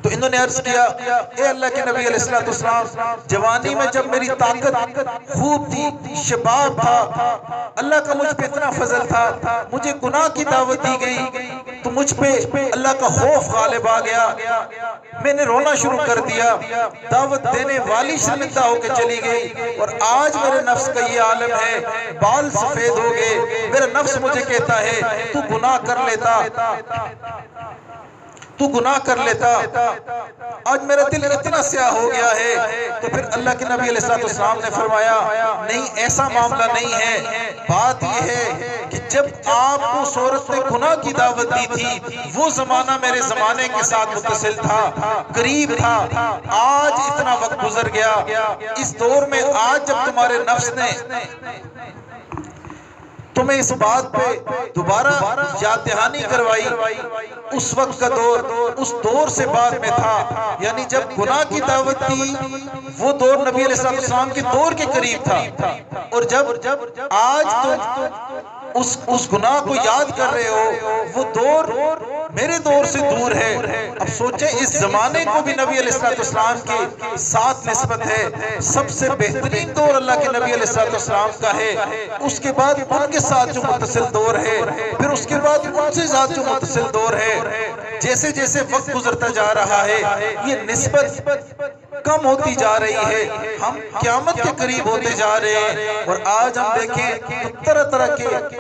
تو انہوں نے عرض کیا، اے اللہ کے نبی علیہ السلام، جوانی میں جب میری طاقت خوب تھی، شباب تھا، اللہ کا مجھ پہ اتنا فضل تھا، مجھے گناہ کی دعوت دی گئی تو مجھ پہ اللہ کا خوف غالب آ گیا، میں نے رونا شروع کر دیا، دعوت دینے والی شرمندہ ہو کے چلی گئی، اور آج میرے نفس کا یہ عالم ہے، بال سفید ہو گئے، میرا نفس مجھے کہتا ہے تو گناہ کر لیتا، تو گناہ کر لیتا، آج میرا دل اتنا سیاہ ہو گیا ہے۔ تو پھر اللہ کے نبی علیہ السلام نے فرمایا، نہیں ایسا معاملہ نہیں ہے، بات یہ ہے کہ جب آپ کو اس عورت نے گناہ کی دعوت دی تھی وہ زمانہ میرے زمانے کے ساتھ متصل تھا، قریب تھا، آج اتنا وقت گزر گیا، اس دور میں آج جب تمہارے نفس نے تمہیں اس بات پہ دوبارہ یاد دہانی کروائی، اس وقت کا دور اس دور سے بعد میں تھا، یعنی جب گناہ کی دعوت تھی وہ دور نبی علیہ السلام کے دور کے قریب تھا، اور جب آج تم اس گناہ کو یاد کر رہے ہو وہ دور میرے دور سے دور ہے۔ اب سوچیں اس زمانے کو بھی نبی علیہ السلام کے ساتھ نسبت ہے، سب سے بہترین دور اللہ کے نبی علیہ السلام کا ہے، اس کے بعد ان کے ساتھ جو متصل دور ہے، پھر اس کے بعد ان سے ساتھ جو متصل دور ہے، جیسے جیسے وقت گزرتا جا رہا ہے یہ نسبت کم ہوتی جا رہی ہے، ہم قیامت کے قریب ہوتے جا رہے ہیں، اور آج ہم دیکھیں تو طرح طرح کے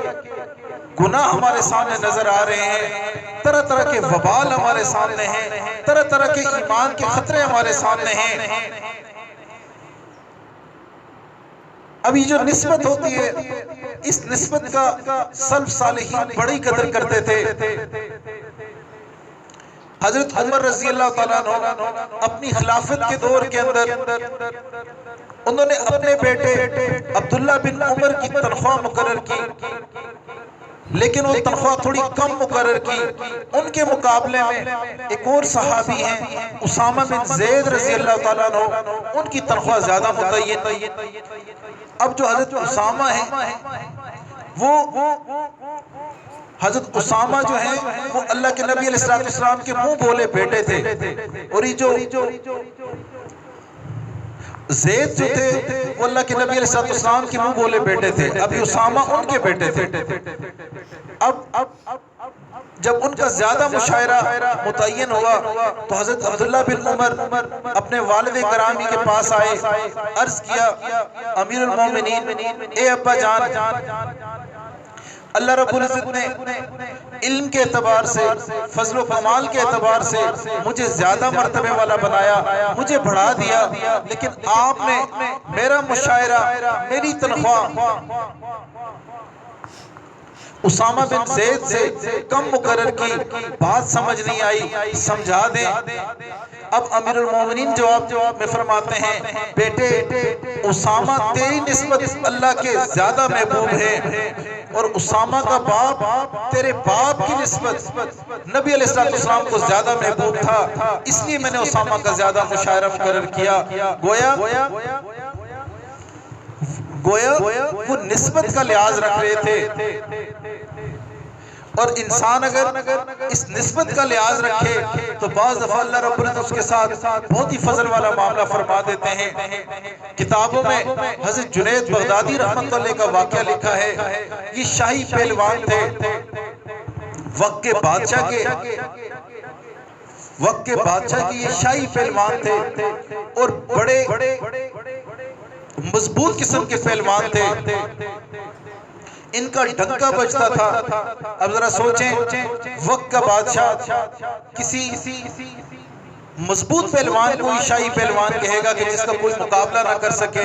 گناہ ہمارے سامنے نظر آ رہے ہیں، طرح طرح کے وبال ہمارے سامنے ہیں، طرح طرح کے ایمان کے خطرے ہمارے سامنے ہیں۔ اب یہ جو نسبت ہوتی ہے اس نسبت کا سلف صالحین بڑی قدر کرتے تھے۔ حضرت عمر رضی اللہ تعالیٰ عنہ اپنی خلافت کے دور کے اندر انہوں نے اپنے بیٹے عبداللہ بن عمر کی تنخواہ مقرر کی، لیکن وہ تنخواہ تھوڑی کم مقرر کی۔ ان کے مقابلے میں ایک اور صحابی ہیں اسامہ بن زید رضی اللہ تعالیٰ عنہ، ان کی تنخواہ زیادہ متعین۔ اب جو حضرت اسامہ ہیں وہ حضرت اسامہ جو ہیں وہ اللہ کے نبی علیہ السلام کے منہ بولے بیٹے تھے، اور یہ جو زید جو تھے وہ اللہ کے نبی علیہ السلام کے منہ بولے بیٹے تھے، اب یہ اسامہ ان کے بیٹے تھے۔ اب جب ان کا زیادہ مشاہرہ متعین ہوا تو حضرت عبداللہ بن عمر اپنے والد گرامی کے پاس آئے، عرض کیا امیر المومنین اے ابا جان، اللہ رب العزت نے علم کے اعتبار سے، فضل و کمال کے اعتبار سے مجھے زیادہ مرتبے والا بنایا، مجھے بڑھا دیا، لیکن آپ نے میرا مشاہرہ، میری تنخواہ اسامہ بن زید سے کم مقرر کی، بات سمجھ نہیں آئی، سمجھا دیں۔ اب امیر المومنین جواب میں فرماتے ہیں بیٹے اسامہ تیری نسبت اللہ کے زیادہ محبوب ہے، اور اسامہ کا باپ تیرے باپ کی نسبت نبی علیہ السلام کو زیادہ محبوب تھا، اس لیے میں نے اسامہ کا زیادہ مشاہرہ مقرر کیا۔ گویا وہ نسبت کا لحاظ رکھ رہے تھے، اور انسان اگر اس نسبت کا لحاظ رکھے تو بعض دفعہ اللہ رب العزت اس کے ساتھ بہت ہی فضل والا معاملہ فرما دیتے ہیں۔ کتابوں میں حضرت جنید بغدادی رحمۃ اللہ کا واقعہ لکھا ہے، یہ شاہی پہلوان تھے، وقت کے بادشاہ کے یہ شاہی پہلوان تھے، اور بڑے مضبوط قسم کے پہلوان تھے، ان کا ڈنکا بجتا تھا۔ اب ذرا سوچیں وقت کا بادشاہ کسی مضبوط پہلوان کو شاہی پہلوان کہے گا کہ جس کا کوئی مقابلہ نہ کر سکے۔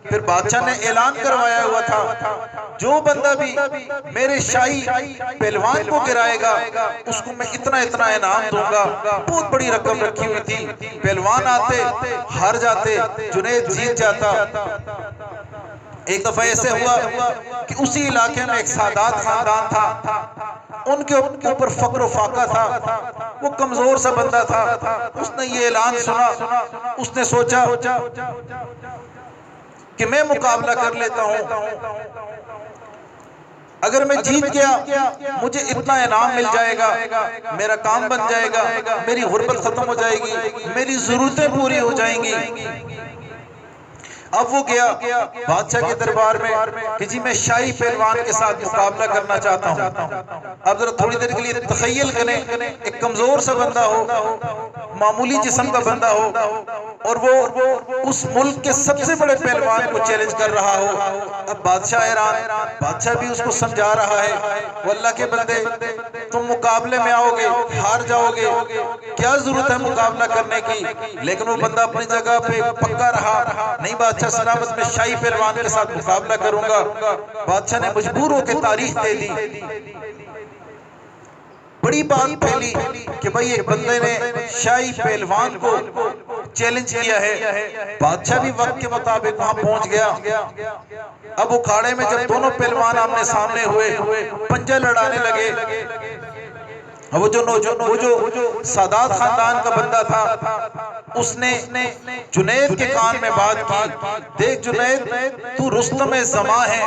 پھر بادشاہ نے اعلان کروایا ہوا تھا جو بندہ بھی میرے شاہی پہلوان کو گرائے گا اس کو میں اتنا اتنا انعام دوں گا۔ بہت بڑی رقم رکھی ہوئی تھی، پہلوان آتے ہار جاتے، جنید جیت جاتا۔ ایک دفعہ ایسے ہوا کہ اسی علاقے میں ایک سادات خاندان تھا، ان کے اوپر فقر و فاقہ تھا، وہ کمزور سا بندہ تھا۔ اس نے یہ اعلان سنا، اس نے سوچا کہ میں مقابلہ کر لیتا ہوں، اگر میں جیت گیا مجھے اتنا انعام مل جائے گا، میرا کام بن جائے گا، میری غربت ختم ہو جائے گی، میری ضرورتیں پوری ہو جائیں گی۔ اب وہ گیا بادشاہ کے دربار میں کہ جی میں شاہی پہلوان کے ساتھ مقابلہ کرنا چاہتا ہوں۔ اب ذرا تھوڑی دیر کے لیے تخیل کریں، ایک کمزور سا بندہ ہو، معمولی جسم کا بندہ ہو، اور وہ اس ملک کے سب سے بڑے پہلوان کو چیلنج کر رہا ہو۔ اب بادشاہ حیران، بادشاہ بھی اس کو سمجھا رہا ہے وہ اللہ کے بندے تم مقابلے میں آؤ گے ہار جاؤ گے، کیا ضرورت ہے مقابلہ کرنے کی؟ لیکن وہ بندہ اپنی جگہ پہ پکا رہا، نہیں بادشاہ سلامت میں شاہی پہلوان کے ساتھ مقابلہ کروں گا۔ بادشاہ نے مجبور ہو کے تاریخ دے دی، بڑی بات پھیلی کہ بھئی ایک بندے نے شاہی پہلوان کو چیلنج کیا ہے، بادشاہ بھی وقت کے مطابق وہاں پہنچ گیا۔ اب اکھاڑے میں جب دونوں پہلوان آمنے سامنے ہوئے، پنجہ لڑانے لگے، وہ جو سادات خاندان کا بندہ تھا، اس نے جنید کے کان میں بات کی، دیکھ جنید، تو رستم زماں ہے،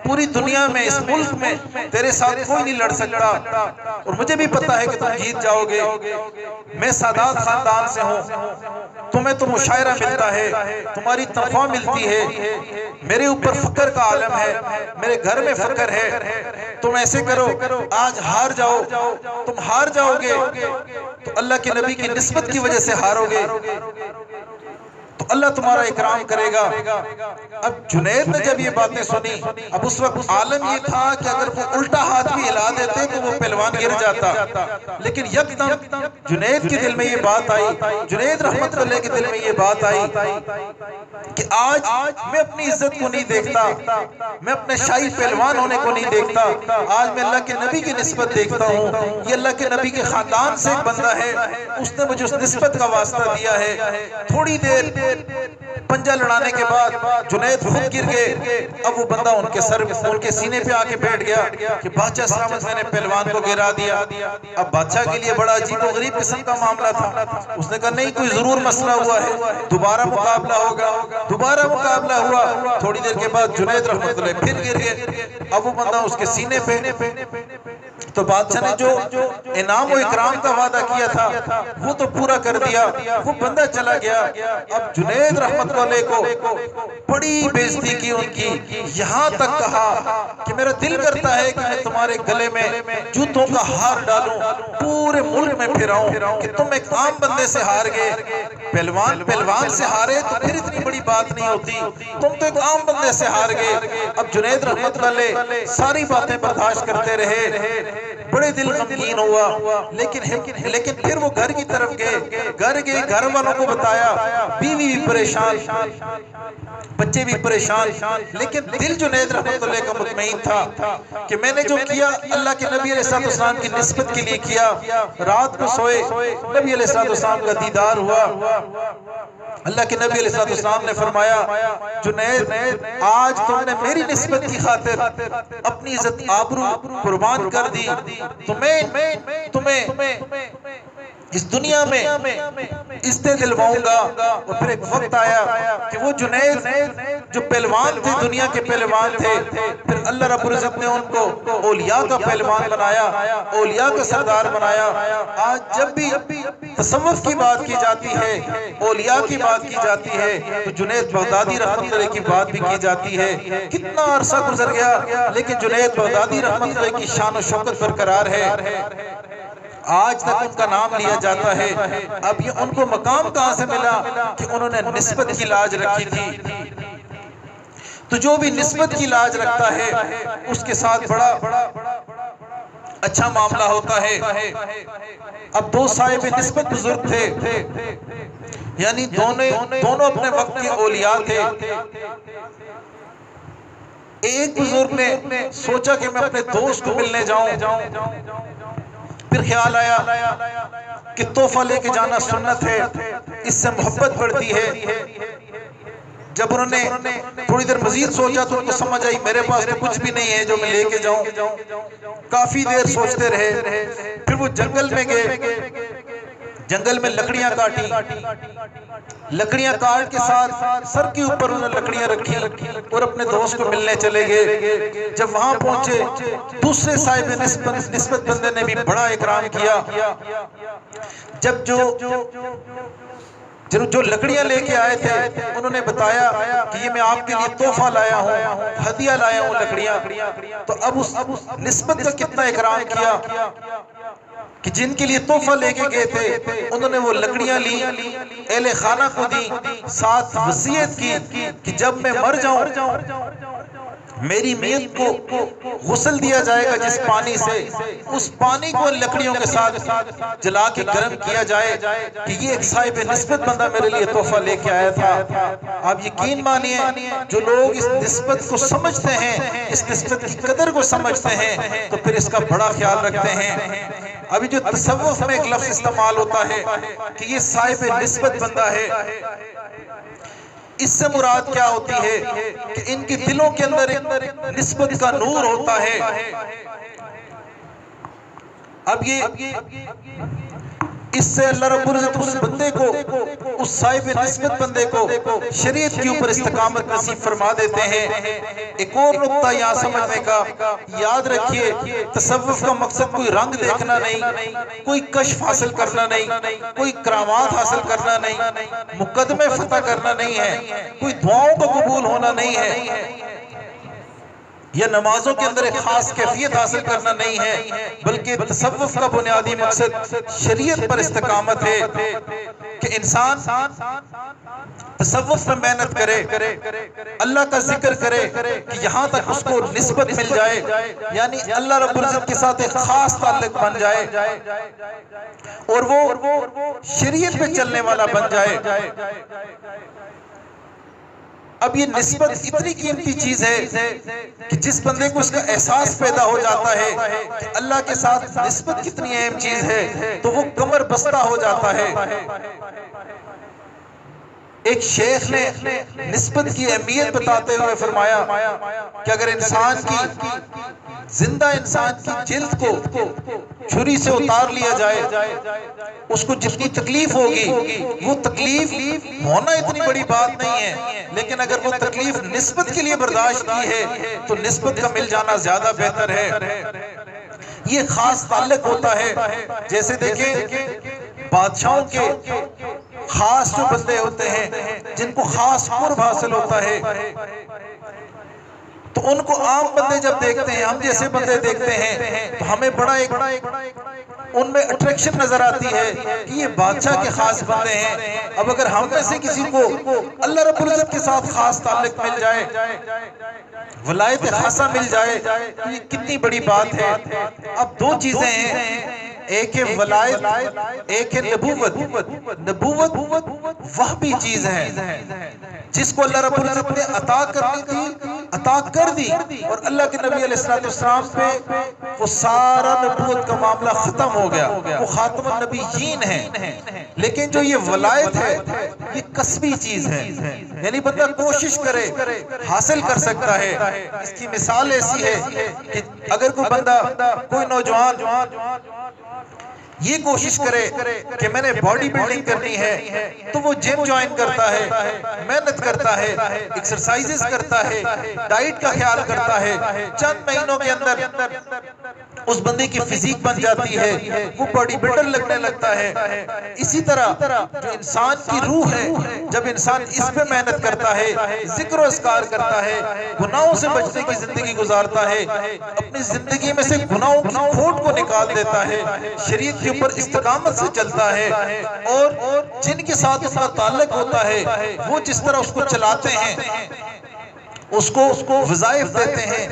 پوری دنیا میں اس ملک میں تیرے ساتھ کوئی نہیں لڑ سکتا، اور مجھے بھی پتا ہے کہ تم جیت جاؤ گے، میں سادات خاندان سے ہوں، تمہیں تو مشاہرہ ملتا ہے، تمہاری تنخواہ ملتی ہے، میرے اوپر فقر کا عالم ہے، میرے گھر میں فقر ہے، تم ایسے کرو آج ہار جاؤ، تم ہار جاؤ گے تو اللہ کے نبی کی نسبت کی وجہ سے ہارو گے تو اللہ تمہارا اکرام کرے گا۔ اب جنید نے جب یہ باتیں سنی، اب اس وقت عالم یہ تھا کہ اگر وہ الٹا ہاتھ بھی ہلا دیتے تو وہ پہلوان گر جاتا، لیکن یکدم جنید کے دل میں یہ بات آئی، جنید رحمت اللہ کے دل میں یہ بات آئی کہ آج میں اپنی عزت کو نہیں دیکھتا، میں اپنے شاہی پہلوان ہونے کو نہیں دیکھتا، آج میں اللہ کے نبی کی نسبت دیکھتا ہوں، یہ اللہ کے نبی کے خاندان سے ایک بندہ ہے، اس نے مجھے اس نسبت کا واسطہ دیا ہے۔ تھوڑی دیر پنجہ لڑانے کے بعد جنید خود گر گئے، اب وہ بندہ ان کے سینے پہ آ کے بیٹھ گیا کہ بادشاہ سلامت میں نے پہلوان کو گرا دیا۔ اب بادشاہ کے لیے بڑا عجیب و غریب قسم کا معاملہ تھا، اس نے کہا نہیں کوئی ضرور مسئلہ ہوا ہے، دوبارہ مقابلہ ہوگا، دوبارہ مقابلہ ہوا، تھوڑی دیر کے بعد جنید رحمت اللہ پھر گر گئے، اب وہ بندہ اس کے سینے پہ، تو بادشاہ نے جو انعام و اکرام کا وعدہ کیا تھا وہ تو پورا کر دیا، وہ بندہ چلا گیا۔ اب جنید رحمت اللہ کو بڑی بےعزتی کی ان کی، یہاں تک کہا کہ میرا دل کرتا ہے کہ میں تمہارے گلے میں جوتوں کا ہار ڈالوں، پورے ملک میں پھراؤں کہ تم ایک عام بندے سے ہار گئے، پہلوان سے ہارے تو پھر اتنی بڑی بات نہیں ہوتی، تم تو ایک عام بندے سے ہار گئے۔ اب جنید رحمت اللہ ساری باتیں برداشت کرتے رہے، بڑے دل غمگین ہوا، لیکن پھر وہ گھر کی طرف گئے، گھر والوں کو بتایا، بیوی بھی پریشان، بچے بھی پریشان، لیکن دل جنید رحمت اللہ کا مطمئن تھا کہ میں نے جو کیا اللہ کے نبی علیہ السلام کی نسبت کے لیے کیا۔ رات کو سوئے، نبی علیہ السلام کا دیدار ہوا، اللہ کے نبی علیہ السلام نے فرمایا جنید آج تم نے میری نسبت کی خاطر اپنی عزت آبرو قربان کر دی، تمہیں اس دنیا میں عزتیں دلواؤں گا۔ اور پھر ایک وقت آیا کہ وہ جنید جو پہلوان تھے، دنیا کے پہلوان تھے، پھر اللہ رب العزت نے ان کو اولیاء کا پہلوان بنایا، اولیاء کا سردار بنایا۔ آج جب بھی تصوف کی بات کی جاتی ہے، اولیاء کی بات کی جاتی ہے، تو جنید بغدادی رحمت اللہ کی بات بھی کی جاتی ہے۔ کتنا عرصہ گزر گیا لیکن جنید بغدادی رحمت اللہ کی شان و شوکت برقرار ہے، آج تک ان کا نام لیا جاتا ہے۔ اب یہ ان کو مقام کہاں سے ملا کہ انہوں نے نسبت کی لاج رکھی تھی، تو جو بھی نسبت کی لاج رکھتا ہے اس کے ساتھ بڑا اچھا معاملہ ہوتا ہے۔ اب دو صاحب نسبت بزرگ تھے، یعنی دونوں اپنے وقت کے اولیاء تھے۔ ایک بزرگ نے سوچا کہ میں اپنے دوست کو ملنے جاؤں، پھر خیال آیا کہ تحفہ لے کے جانا سنت ہے، اس سے محبت بڑھتی ہے۔ جب انہوں نے تھوڑی دیر مزید سوچا تو ان کو سمجھ آئی میرے پاس تو کچھ بھی نہیں ہے جو میں لے کے جاؤں۔ کافی دیر سوچتے رہے، پھر وہ جنگل میں گئے، جنگل میں لکڑیاں کاٹی، لکڑیاں کاٹ کے ساتھ سر کے اوپر انہوں نے لکڑیاں رکھی اور اپنے دوست کو ملنے چلے گئے۔ جب وہاں پہنچے دوسرے صاحب نسبت بندے نے بھی بڑا اکرام کیا۔ جب جو لکڑیاں لے کے آئے تھے انہوں نے بتایا کہ یہ میں آپ کے لیے تحفہ لایا ہوں، ہدیہ لایا ہوں لکڑیاں، تو اب اس نسبت کا کتنا اکرام کیا کہ جن کے لیے تحفہ لے کے گئے تھے انہوں نے وہ لکڑیاں لی، اہل خانہ کو دی، ساتھ وصیت کی کہ جب میں مر جاؤں میری میت کو غسل دیا جائے گا جس پانی سے، اس پانی کو لکڑیوں کے ساتھ جلا کے گرم کیا جائے کہ یہ ایک صاحب نسبت بندہ میرے لیے تحفہ لے کے آیا تھا۔ آپ یقین مانیے جو لوگ اس نسبت کو سمجھتے ہیں، اس نسبت کی قدر کو سمجھتے ہیں، تو پھر اس کا بڑا خیال رکھتے ہیں۔ ابھی جو تصوف میں ایک لفظ استعمال ہوتا ہے کہ یہ صاحب نسبت بندہ ہے، اس سے مراد کیا ہوتی ہے کہ ان کے دلوں کے اندر ایک نسبت کا نور ہوتا ہے۔ اب یہ اس سے اللہ رب العزت اس بندے کو، اس صاحب نسبت بندے کو شریعت کے اوپر استقامت نصیب فرما دیتے ہیں۔ ایک اور نقطہ یہاں سمجھنے کا، یاد رکھیے تصوف کا مقصد کوئی رنگ دیکھنا نہیں، کوئی کشف حاصل کرنا نہیں، کوئی کرامات حاصل کرنا نہیں، مقدمے فتح کرنا نہیں ہے، کوئی دعاؤں کا قبول ہونا نہیں ہے، یا نمازوں کے اندر ایک خاص کیفیت حاصل کرنا نہیں ہے، بلکہ تصوف کا بنیادی مقصد شریعت پر استقامت ہے کہ انسان تصوف میں محنت کرے، اللہ کا ذکر کرے کہ یہاں تک اس کو نسبت مل جائے، یعنی اللہ رب العزت کے ساتھ ایک خاص تعلق بن جائے اور وہ شریعت پہ چلنے والا بن جائے۔ اب یہ نسبت اتنی قیمتی چیز ہے کہ جس بندے کو اس کا احساس پیدا ہو جاتا ہے کہ اللہ کے ساتھ نسبت کتنی اہم چیز ہے تو وہ کمر بستہ ہو جاتا ہے۔ ایک شیخ نے نسبت کی اہمیت بتاتے ہوئے فرمایا کہ اگر انسان کی، زندہ انسان کی جلد کو چھری سے اتار لیا جائے، اس کو جتنی تکلیف ہوگی، وہ تکلیف ہونا اتنی بڑی بات نہیں ہے، لیکن اگر وہ تکلیف نسبت کے لیے برداشت کی ہے تو نسبت کا مل جانا زیادہ بہتر ہے۔ یہ خاص تعلق ہوتا ہے، جیسے دیکھیں بادشاہوں کے خاص جو بندے ہوتے ہیں جن کو خاص قرب حاصل ہوتا ہے، تو ان کو عام بندے جب دیکھتے ہیں، ہم جیسے بندے دیکھتے ہیں تو ہمیں بڑا ایک ان میں اٹریکشن نظر آتی ہے کہ یہ بادشاہ کے خاص بندے ہیں۔ اب اگر ہم میں سے کسی کو اللہ رب العزت کے ساتھ خاص تعلق مل جائے، ولایت خاصہ مل جائے، تو یہ کتنی بڑی بات ہے۔ اب دو چیزیں ہیں، ایک ہے ولایت، ایک ہے نبوت۔ نبوت وہ بھی چیز ہے جس کو اللہ رب العزت نے عطا کرنی تھی، عطا کر دی، اور اللہ کے نبی علیہ السلام پہ وہ سارا نبوت کا معاملہ ختم ہو گیا، وہ خاتم النبیین ہیں۔ لیکن جو یہ ولایت ہے یہ کسبی چیز ہے، یعنی بندہ کوشش کرے حاصل کر سکتا ہے۔ اس کی مثال ایسی ہے کہ اگر کوئی بندہ، کوئی نوجوان یہ کوشش کرے کہ میں نے باڈی بلڈنگ کرنی ہے تو وہ جم جوائن کرتا ہے، محنت کرتا ہے، ایکسرسائزز کرتا ہے، ڈائٹ کا خیال کرتا ہے، چند مہینوں کے اندر اس بندے کی فزیک بن جاتی ہے، وہ باڈی بلڈر لگنے لگتا ہے۔ اسی طرح جو انسان کی روح ہے، جب انسان اس پہ محنت کرتا ہے، ذکر و اذکار کرتا ہے، گناہوں سے بچنے کی زندگی گزارتا ہے، اپنی زندگی میں سے گناہوں کی کھوٹ کو نکال دیتا ہے، شریعت کے اوپر استقامت سے چلتا ہے، اور جن کے ساتھ اس کا تعلق ہوتا ہے وہ جس طرح اس کو چلاتے ہیں، اس کو وظائف دیتے ہیں،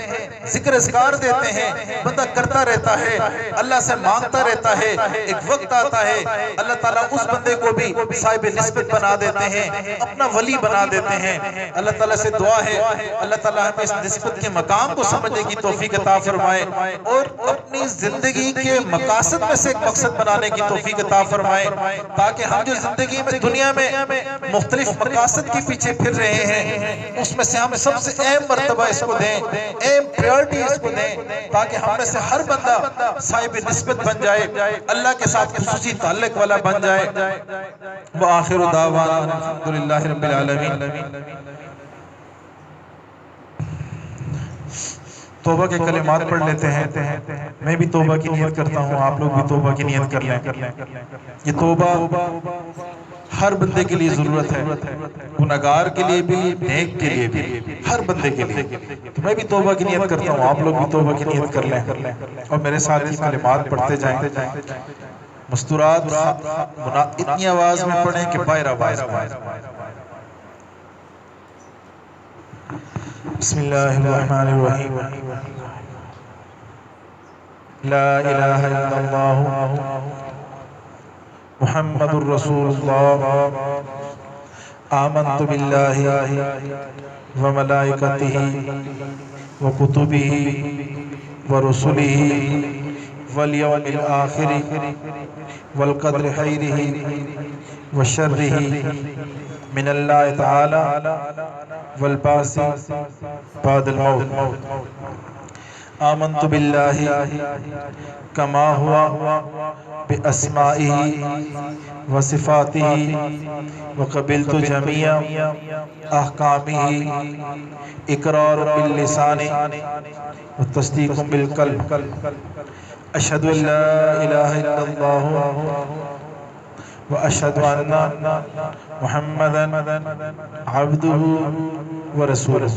ذکر اذکار دیتے ہیں، بندہ کرتا رہتا ہے، اللہ سے مانگتا رہتا ہے، ایک وقت آتا ہے اللہ تعالیٰ اس بندے کو بھی صاحب نسبت بنا دیتے ہیں، اپنا ولی بنا دیتے ہیں۔ اللہ تعالیٰ سے دعا ہے اللہ تعالیٰ ہمیں اس نسبت کے مقام کو سمجھنے کی توفیق عطا فرمائے، اور اپنی زندگی کے مقاصد میں سے ایک مقصد بنانے کی توفیق عطا فرمائے، تاکہ ہم جو زندگی میں دنیا میں مختلف مقاصد کے پیچھے پھر رہے ہیں، اس میں سے ہم سب سے اہم مرتبہ اس کو دیں، اہم پریورٹی اس کو دیں، تاکہ ہم میں سے ہر بندہ صاحب نسبت بن جائے، اللہ کے ساتھ خصوصی تعلق والا بن جائے۔ وآخر دعوانا الحمدللہ رب العالمین۔ توبہ کے کلمات پڑھ لیتے ہیں، میں بھی توبہ کی نیت کرتا ہوں، آپ لوگ بھی توبہ کی نیت کر لیں۔ یہ توبہ ہر بندے کے لیے ضرورت ہے، گناہگار کے لیے بھی، نیک کے لیے بھی، ہر بندے کے لیے۔ تو میں بھی توبہ کی نیت کرتا ہوں، آپ لوگ بھی توبہ کی نیت کر لیں اور میرے ساتھ یہ کلمات پڑھتے جائیں۔ مستورات اتنی آواز میں پڑھیں کہ باہر آواز میں۔ بسم اللہ الرحمن الرحیم۔ لا الہ الا اللہ محمد الرسول اللہ۔ آمنت باللہ وملائکتہ وکتبہ ورسلہ والیوم الآخر والقدر خیرہ وشرہ من اللہ تعالی والبعث بعد الموت آمنت باللہ کما ہوا باسمائہ وصفاتہ وقبلت جمیع احکامہ اقرار باللسان وتصدیق بالقلب اشہد ان لا الہ الا اللہ واشہد ان محمدا عبدہ ورسولہ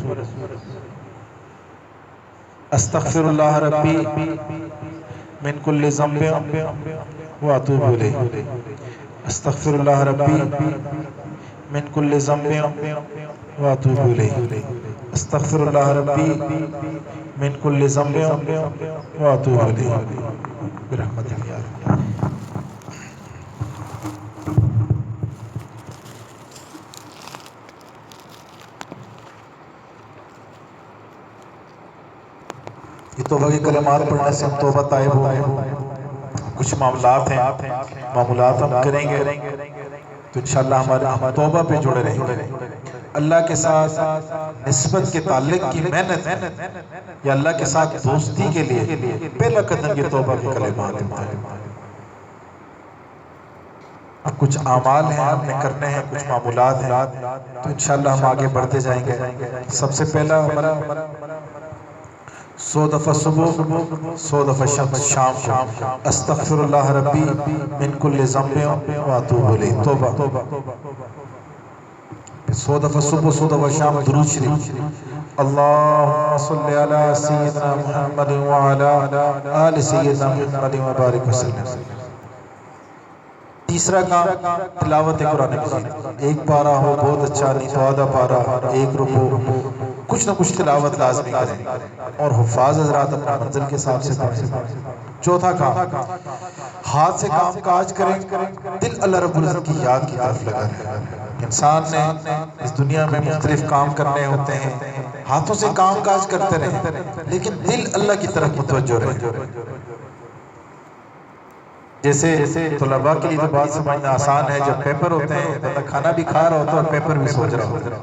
استغفر اللہ ربی من کل ذنب واتوب الیہ استغفر اللہ ربی من کل ذنب واتوب الیہ استغفر اللہ ربی من کل ذنب واتوب الیہ برحمتک یا رب۔ یہ توبہ کے کلمات پڑھنے سے ہم توبہ طائب ہو گئے۔ کچھ معاملات ہیں، معاملات ہم کریں گے تو انشاءاللہ ہمارے توبہ پہ جڑے رہیں گے۔ اللہ کے ساتھ نسبت کے تعلق کی محنت یا اللہ کے ساتھ دوستی کے لیے پہلا قدم یہ توبہ کے کلمات ہیں۔ اب کچھ اعمال ہیں ہم نے کرنے ہیں، کچھ معاملات ہیں تو انشاءاللہ ہم آگے بڑھتے جائیں گے۔ سب سے پہلا ہمارا 100 دفعہ صبح 100 دفعہ شام کو استغفر اللہ ربی من کل ذنب واتوب الیہ توبہ 100 دفعہ صبح 100 دفعہ شام درود شریف اللہم صلی علی سیدنا محمد وعلی آل سیدنا محمد وبارک وسلم۔ تیسرا کام تلاوت قرآن مجید، ایک پارہ ہو بہت اچھا، نہیں تو آدھا پارہ، ایک رکوع، کچھ نہ کچھ تلاوت لازمی کریں اور حفاظ حضرات اپنا منزل کے حساب سے پڑھیں۔ چوتھا کام ہاتھ سے کام کاج کریں، دل اللہ رب العزت کی یاد کی طرف لگا رہے۔ انسان نے اس دنیا میں مختلف کام کرنے ہوتے ہیں، ہاتھوں سے کام کاج کرتے رہیں لیکن دل اللہ کی طرف متوجہ رہے۔ جیسے طلباء کے لیے تو بات سمجھنا آسان ہے، جب پیپر ہوتے ہیں بندہ کھانا بھی کھا رہا ہوتا ہے اور پیپر بھی سوچ رہا ہوتا ہے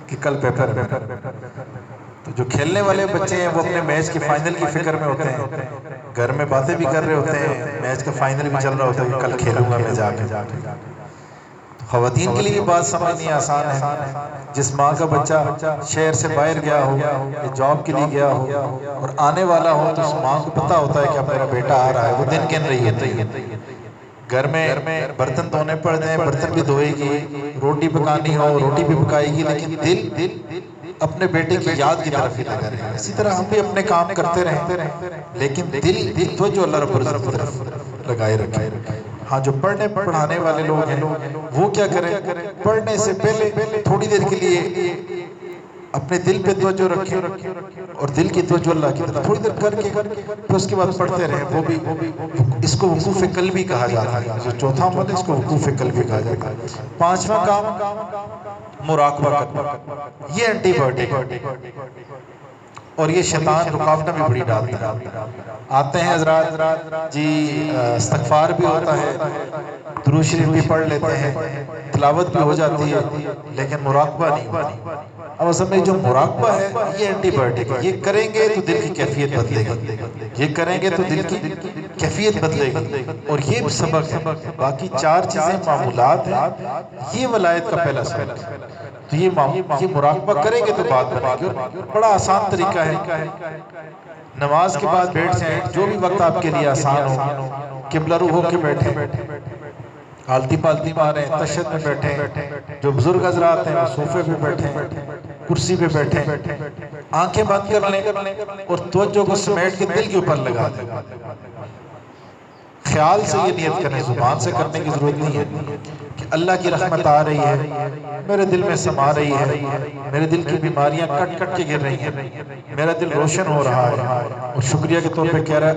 کہ کل پیپر ہے۔ تو جو کھیلنے والے بچے ہیں وہ اپنے میچ کے فائنل کی فکر میں ہوتے ہیں، گھر میں باتیں بھی کر رہے ہوتے ہیں، میچ کا فائنل بھی چل رہا ہوتا ہے کہ کل کھیلوں گا میں جا کے۔ خواتین کے لیے یہ بات سمجھنی آسان ہے، جس ماں کا بچہ شہر سے باہر گیا ہو یا جاب کے لیے گیا ہو اور آنے والا ہو تو اس ماں کو پتہ ہوتا ہے کہ اب میرا بیٹا آ رہا ہے، وہ دن گن رہی ہے۔ گھر میں برتن دھونے پڑ جائیں، برتن بھی دھوئے گی، روٹی پکانی ہو روٹی بھی پکائے گی، لیکن دل اپنے بیٹے کی یاد کی طرف ہی لگا رہے۔ اسی طرح ہم بھی اپنے کام کرتے رہیں لیکن دل تو جو اللہ رب العزت کی طرف لگائے رکھے۔ ہاں جو پڑھنے پڑھانے والے لوگ ہیں وہ کیا کریں، پڑھنے سے پہلے تھوڑی دیر کے لیے اپنے دل پہ توجہ رکھیں اور دل کی توجہ اللہ کی طرف تھوڑی دیر کر کے پھر اس کے بعد پڑھتے رہیں۔ وہ بھی اس کو وقوف قلبی کہا جاتا ہے، جو چوتھا عمل ہے اس کو وقوف قلبی کہا جاتا ہے۔ پانچواں کام مراقبہ کرنا، یہ اینٹی بایوٹک اور یہ شیطان رکاوٹیں بھی بڑی ڈالتا ہے۔ آتے ہیں حضرات جی استغفار بھی ہوتا ہے، درود شریف بھی پڑھ لیتے ہیں، تلاوت بھی ہو جاتی ہے لیکن مراقبہ نہیں ہوتی۔ اب اصل میں جو مراقبہ ہے یہ اینٹی بایوٹک ہے، یہ کریں گے تو دل کی کیفیت بدلے گی، یہ کریں گے تو دل کی کیفیت بدلے گی اور یہ سبق ہے۔ باقی چار چیزیں معمولات ہیں، یہ ولایت کا پہلا سبق ہے۔ تو یہ مراقبہ کریں گے تو بات بنے گی، بڑا آسان طریقہ ہے۔ نماز کے بعد بیٹھ جائیں، جو بھی وقت آپ کے لیے آسان ہو، قبلہ رو ہو کے بیٹھیں، آلتی پالتی ماریں، تشہد میں بیٹھیں، جو بزرگ حضرات ہیں وہ صوفے پہ بیٹھیں، کرسی پہ بیٹھیں، آنکھیں بند کر لیں اور توجہ کو سمیٹ کے دل کے اوپر لگا دیں۔ خیال سے یہ نیت کریں، زبان سے کرنے کی ضرورت نہیں ہے کہ اللہ کی رحمت آ رہی ہے، میرے دل میں سما رہی ہے، میرے دل کی بیماریاں کٹ کٹ کے گر رہی ہیں، میرا دل روشن ہو رہا ہے اور شکریہ کے طور پہ کہہ رہا ہے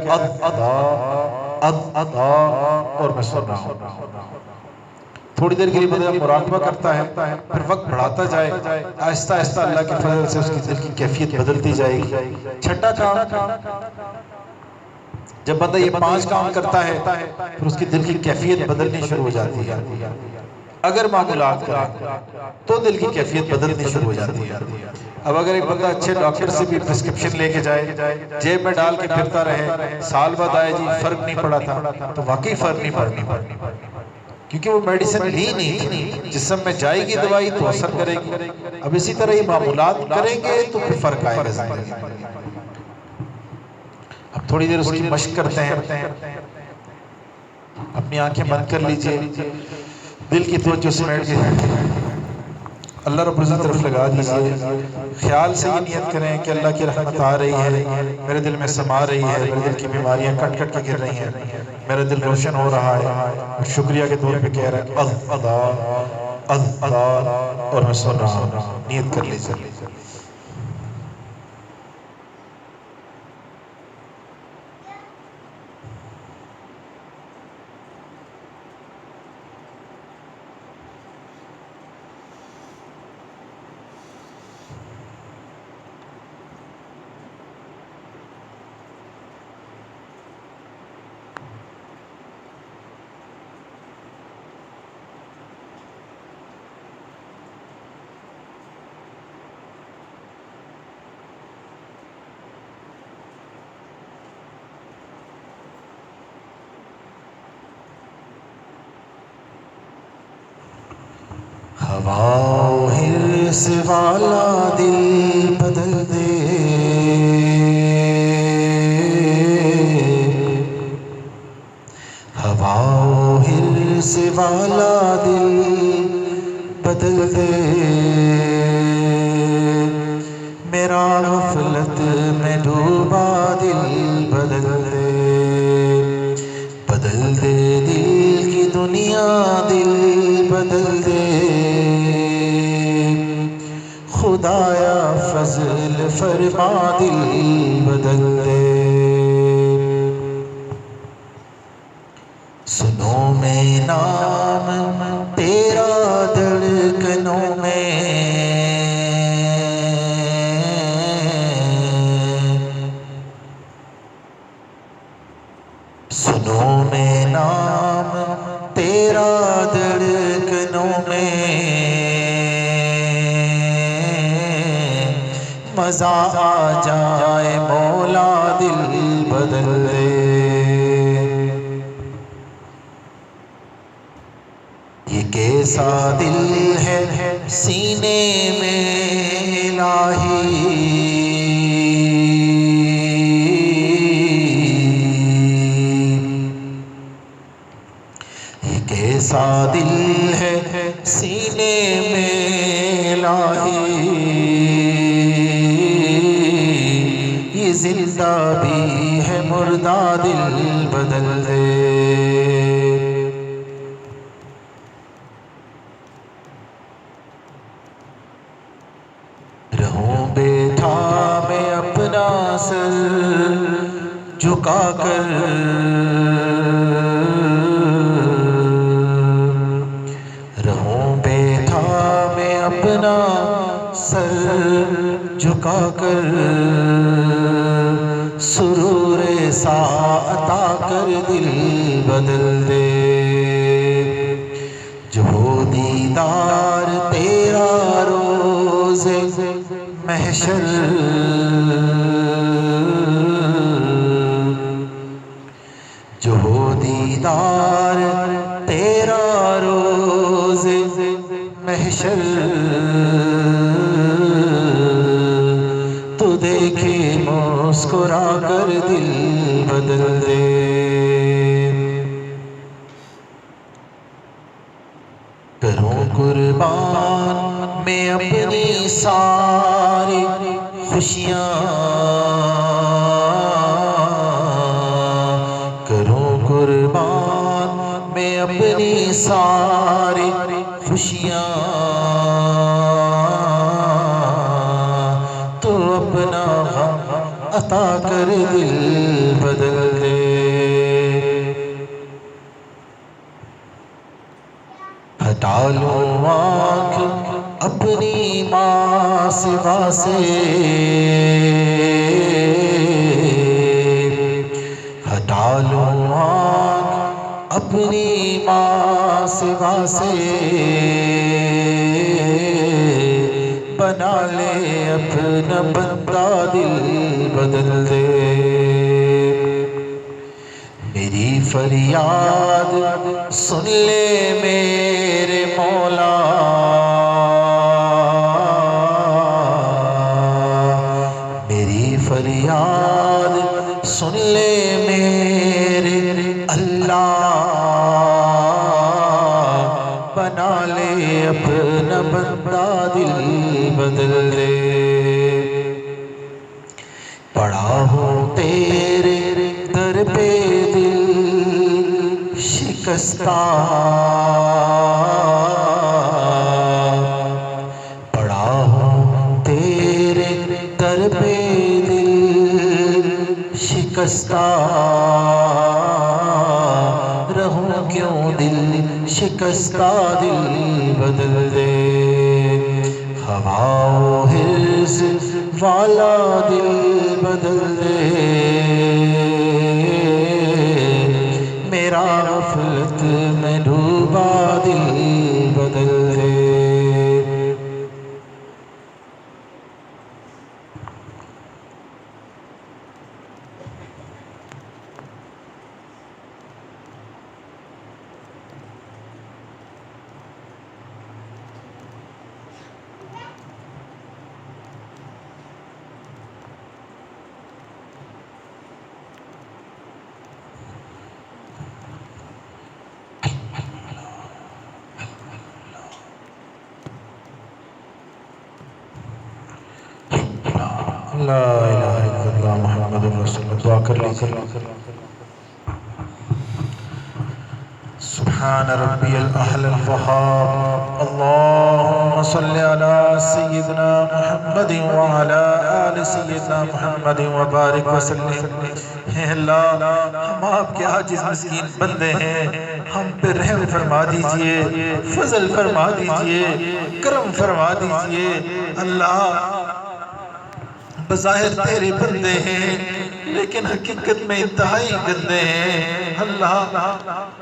اور میں سن رہا ہوں۔ تھوڑی دیر کے لیے بندہ مراقبہ کرتا ہے، پھر وقت بڑھاتا جائے، آہستہ آہستہ اللہ کے فضل سے اس کی دل کی کیفیت بدلتی جائے گی۔ چھٹا کام جب بندہ یہ 5 کام کرتا ہے پھر اس کی دل کی کیفیت بدلنی شروع ہو جاتی ہے. اگر معمولات کریں تو دل کی کیفیت بدلنی شروع ہو جاتی ہے. اب اگر ایک بندہ اچھے ڈاکٹر سے بھی پرسکرپشن لے کے جائے، جیب میں ڈال کے پھرتا رہے، سال بعد آئے جی فرق نہیں پڑا تھا، تو واقعی فرق نہیں پڑا، کیونکہ وہ میڈیسن لی نہیں. جسم میں جائے گی دوائی تو اثر کرے گی. اب اسی طرح یہ معمولات کریں گے تو پھر فرق آئے گا زندگی میں. اب تھوڑی دیر اس کی مشق کرتے ہیں. اپنی آنکھیں بند کر لیجئے، دل کی توجہ سمیٹ کے اللہ رب العزت طرف لگا دیجئے. خیال سے یہ نیت کریں کہ اللہ کی رحمت آ رہی ہے، میرے دل میں سما رہی ہے، میرے دل کی بیماریاں کٹ کٹ کے گر رہی ہیں، میرا دل روشن ہو رہا ہے. شکریہ کے طور پہ کہہ رہا ہے اللہ اللہ، اور میں سن رہا ہوں. نیت کر لیجئے. ہوا حرص والا دل بدل دے، ہوا حرص والا دل بدل دے. میرا غفلت میں ڈوبا دل بدل دے، بدل دے دل کی دنیا دل بدل دے. خدایا فضل فرما دل بدل دے. سنو میں نام تیرا دھڑکنوں میں، سنو میں نام تیرا دھڑکنوں میں. مزہ آ جائے مولا دل بدل دے. یہ کیسا دل ہے سینے میں الہی، یہ کیسا دل ہے سینے میں الہی. یہ زندہ بھی ہے مردہ دل بدل دے. رہوں بیٹھا میں اپنا سر جھکا کر، رہوں بیٹھا میں اپنا سر جھکا کر. سرور سا عطا کر دل بدل دے. جو دیدار تیرا روز محشر، جو دیدار تیرا روز محشر. تو دیکھے مسکرا کر دل بدل دے. کروں قربان میں اپنی ساری خوشیاں، کروں قربان میں اپنی ساری خوشیاں. تو اپنا غم عطا کر دل بدل دے. ہٹا لوں آنکھ اپنی ماں سوا سے، ہٹا لوں آنکھ اپنی ماں سوا سے، بنا لے اپنا بندہ دل بدل دے۔ میری فریاد سن لے میرے مولا، میری فریاد سن لے میرے اللہ، بنا لے اپنا بندہ دل بدل دے۔ پڑا ہوں تیرے در پہ دل شکستہ، پڑا ہوں تیرے در پہ دل شکستہ، رہوں کیوں دل شکستہ دل بدل دے۔ ہوا و حرص والا دل بدل دے، میرا غفلت میں ڈوبا دل بدل دے۔ لا الہ الا اللہ محمد رسول اللہ۔ دعا کر لیجیے۔ سبحان ربی الاعلی الوہاب، اللہم صلی علی سیدنا محمد وعلی آل سیدنا محمد وبارک وسلم۔ اے اللہ، ہم آپ کے عاجز مسکین بندے ہیں، ہم پہ رحم فرما دیجئے، فضل فرما دیجئے، کرم فرما دیجئے۔ اللہ، بظاہر تیرے بندے ہیں لیکن حقیقت میں انتہائی گندے ہیں۔ اللہ،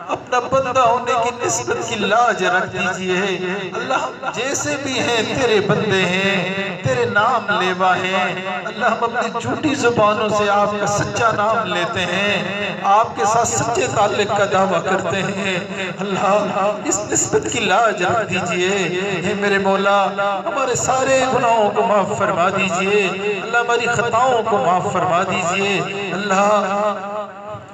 اپنا بندہ ہونے کی نسبت کی لاج رکھ دیجئے۔ اللہ، جیسے بھی ہیں تیرے بندے ہیں، تیرے نام لیوا ہیں۔ اللہ، ہم اپنی جھوٹی زبانوں سے آپ کا سچا نام لیتے ہیں، آپ کے ساتھ سچے تعلق کا دعویٰ کرتے ہیں۔ اللہ، اس نسبت کی لاج رکھ دیجئے۔ اے میرے مولا، ہمارے سارے گناہوں کو معاف فرما دیجئے۔ اللہ، ہماری خطاؤں کو معاف فرما دیجئے۔ اللہ،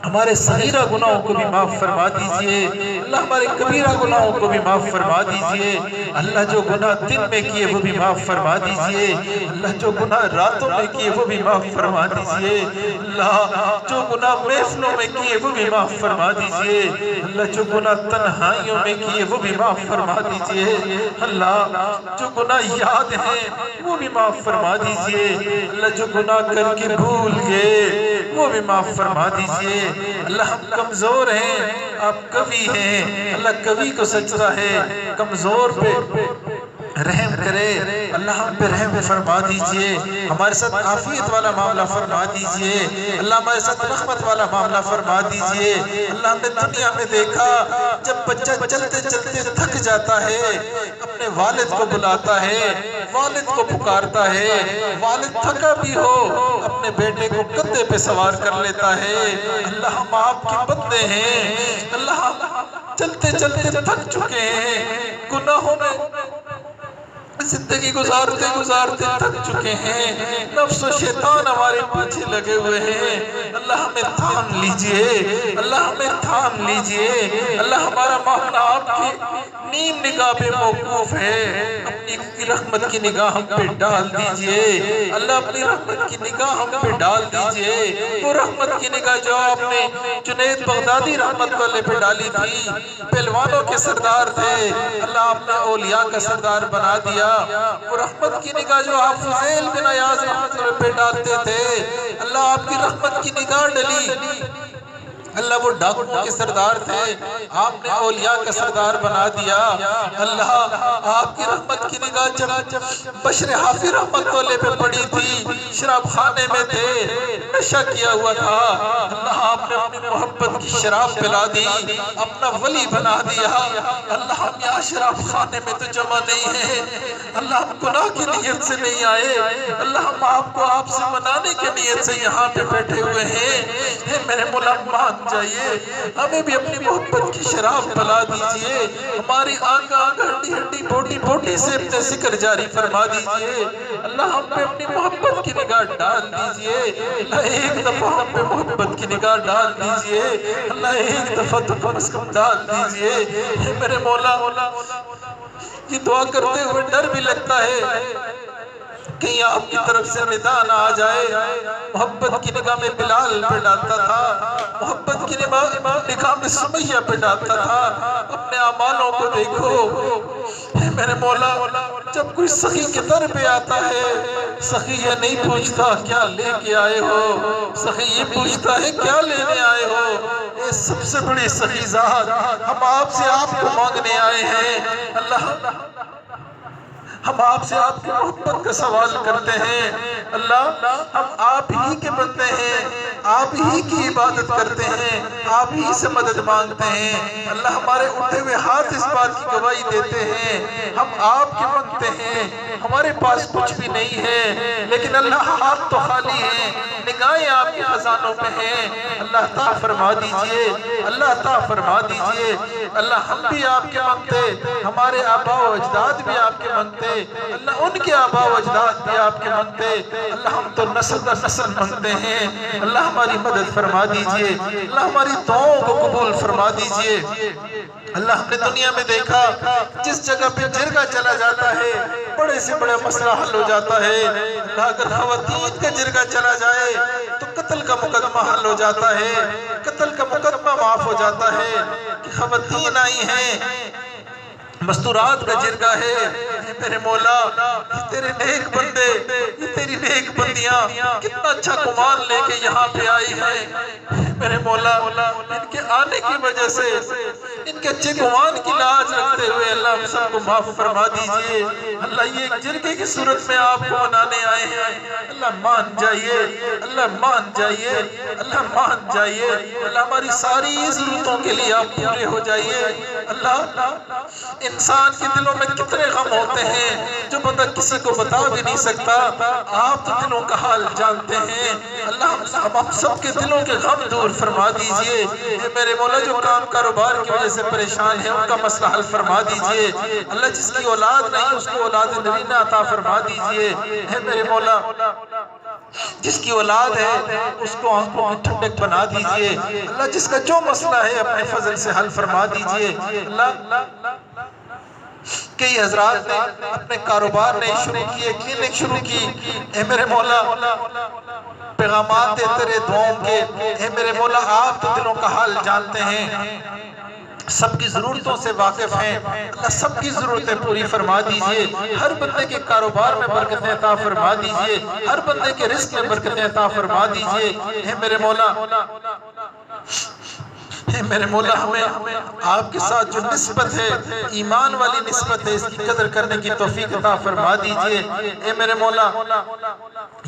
ہمارے صغیرہ گناہوں کو بھی معاف فرما دیجئے۔ اللہ، ہمارے کبیرہ گناہوں کو بھی معاف فرما دیجئے۔ اللہ، جو گناہ دن میں کیے وہ بھی معاف فرما دیجئے۔ اللہ، جو گناہ راتوں میں کیے وہ بھی معاف فرما دیجئے۔ اللہ، جو گناہ محفلوں میں کیے وہ بھی معاف فرما دیجئے۔ اللہ، جو گناہ تنہائیوں میں کیے وہ بھی معاف فرما دیجئے۔ اللہ، جو گناہ یاد ہیں وہ بھی معاف فرما دیجئے۔ اللہ، جو گناہ کر کے بھول گئے وہ بھی معاف فرما دیجئے۔ اللہ، ہم کمزور ہیں، آپ قوی ہیں۔ اللہ، قوی کو سجدہ ہے، کمزور پہ رحم کرے۔ اللہ، ہم پہ رحم فرما دیجئے، ہمارے ساتھ عافیت والا معاملہ فرما دیجئے۔ اللہ، ہمارے ساتھ رحمت والا معاملہ فرما دیجئے۔ اللہ، ہم نے دنیا میں دیکھا جب بچہ چلتے چلتے تھک جاتا ہے، اپنے والد کو بلاتا ہے، والد کو پکارتا ہے، والد تھکا بھی ہو اپنے بیٹے کو کندھے پہ سوار کر لیتا ہے۔ اللہ، ہم آپ کے بندے ہیں۔ اللہ، چلتے چلتے تھک چکے ہیں، گناہوں میں زندگی گزارتے گزارتے تھک چکے ہیں، نفس و شیطان ہمارے پیچھے لگے ہوئے ہیں۔ اللہ، ہمیں تھام لیجئے، اللہ ہمیں تھام لیجئے۔ اللہ، ہمارا معاملہ آپ کی نیم نگاہ پہ موقوف ہے، اپنی رحمت کی نگاہ ہم پہ ڈال دیجئے۔ اللہ، اپنی رحمت کی نگاہ ہم پہ ڈال دیجئے، وہ رحمت کی نگاہ جو آپ نے جنید بغدادی رحمت والے پہ ڈالی تھی، پہلوانوں کے سردار تھے، اللہ آپ نے اولیاء کا سردار بنا دیا۔ وہ رحمت کی نگاہ جو آپ فضیل بن عیاض رحمت اللہ پہ ڈالتے تھے، اللہ آپ کی رحمت کی نگاہ ڈلی۔ اللہ وہ ڈاکوؤں کے سردار تھے، آپ نے اولیاء کا سردار بنا دیا۔ اللہ آپ کی رحمت کی نگاہ جب بشر حافظ رحمت اللہ پہ پڑی تھی، شراب خانے میں تھے، نشہ کیا ہوا تھا، اللہ آپ نے اپنی محبت کی شراب پلا دی، اپنا ولی بنا دیا۔ اللہ ہم یہاں شراب خانے میں تو جمع نہیں ہیں، اللہ ہم گناہ کی نیت سے نہیں آئے، اللہ ہم آپ کو آپ سے منانے کی نیت سے یہاں پہ بیٹھے ہوئے ہیں۔ اے میرے مولا مان جائیے، ہمیں بھی اپنی محبت کی شراب پلا دیجئے، ہماری آنکھ آنکھ ہڈی ہڈی بوٹی بوٹی سے اپنے ذکر جاری فرما دیجئے۔ اللہ ہم پہ اپنی محبت کی نگاہ ڈال دیجئے، اللہ ایک دفعہ ہم پہ محبت کی نگاہ ڈال دیجئے، اللہ ایک دفعہ تو کم از کم ڈال دیجئے۔ اے میرے مولا یہ دعا کرتے ہوئے ڈر بھی لگتا ہے کہیں آپ کی طرف سے ندا نہ آ جائے۔ محبت کی نگاہ میں بلال پہ ڈالتا تھا، محبت کی نگاہ میں سمیہ پہ ڈالتا تھا۔ اپنے اعمالوں کو دیکھو اے میرے مولا، جب کوئی سخی کے در پہ آتا ہے، سخی یہ نہیں پوچھتا کیا لے کے آئے ہو، سخی یہ پوچھتا ہے کیا لینے آئے ہو۔ اے سب سے بڑی سخی ذات، ہم آپ سے آپ کو مانگنے آئے ہیں۔ اللہ ہم آپ سے آپ کی محبت کا سوال کرتے ہیں۔ اللہ ہم آپ ہی کے بندے ہیں، آپ ہی کی عبادت کرتے ہیں، آپ ہی سے مدد مانگتے ہیں۔ اللہ ہمارے اٹھے ہوئے ہاتھ اس بات کی گواہی دیتے ہیں ہم آپ کے مانگتے ہیں، ہمارے پاس کچھ بھی نہیں ہے، لیکن اللہ ہاتھ تو خالی ہیں، نگاہیں آپ کے خزانوں پہ ہیں۔ اللہ عطا فرما دیجئے، اللہ عطا فرما دیجئے۔ اللہ ہم بھی آپ کے مانگتے، ہمارے آباء و اجداد بھی آپ کے مانگتے، اللہ ان کے آباء و اجداد بھی آپ کے مانگتے، اللہ ہم تو نسل در نسل مانگتے ہیں۔ اللہ ہماری مدد فرما دیجئے، اللہ ہماری دعاؤں کو قبول فرما دیجئے۔ اللہ ہم نے دنیا میں دیکھا جس جگہ پہ جرگہ چلا جاتا ہے بڑے سے بڑا مسئلہ حل ہو جاتا ہے۔ اللہ اگر خواتین کا جرگہ چلا جائے تو قتل کا مقدمہ حل ہو جاتا ہے، قتل کا مقدمہ معاف ہو جاتا ہے کہ خواتین آئی ہیں، مستورات کا جرگہ ہے۔ میرے مولا یہ تیرے نیک بندے، یہ تیری نیک بندیاں کتنا اچھا گمان لے کے یہاں پہ آئی ہیں۔ میرے مولا ان کے آنے کی وجہ سے، ان کے اچھے گمان کی لاج رکھتے ہوئے اللہ ہم سب کو معاف فرما دیجئے۔ اللہ یہ جرگے کی صورت میں آپ کو منانے آئے ہیں، اللہ مان جائیے، اللہ مان جائیے، اللہ مان جائیے۔ اللہ ہماری ساری ضرورتوں کے لیے آپ پورے ہو جائیے۔ اللہ انسان کے دلوں میں کتنے غم ہوتے ہیں جو بندہ کسی کو بتا بھی نہیں سکتا، آپ تو دلوں کا حال جانتے ہیں۔ اللہ ہم سب کے دلوں کے غم دور فرما دیجئے۔ اے میرے مولا جو کام کاروبار کی وجہ سے پریشان ہیں ان کا مسئلہ حل فرما دیجئے۔ اللہ جس کی اولاد نہیں اس کو اولاد نرینہ عطا فرما دیجئے۔ اے میرے مولا جس کی اولاد ہے اس کو آنکھوں میں ٹھنڈک بنا دیجئے۔ اللہ جس کا جو مسئلہ ہے اپنے فضل سے حل فرما دیجئے۔ اللہ کئی حضرات نے اپنے کاروبار نے شروع کیے، کلینک شروع کی، اے میرے مولا پیغامات دیتے رہے دعاؤں کے۔ اے میرے مولا آپ تو دلوں کا حال جانتے ہیں، سب کی ضرورتوں سے واقف ہیں، اللہ سب کی ضرورتیں پوری فرما دیجئے۔ ہر بندے کے کاروبار میں برکتیں عطا فرما دیجئے، ہر بندے کے رزق میں برکتیں عطا فرما دیجئے۔ اے میرے مولا اے میرے مولا ہمیں آپ کے ساتھ جو نسبت ہے، ایمان والی نسبت ہے، اس کی قدر کرنے کی توفیق عطا فرما دیجئے۔ اے میرے مولا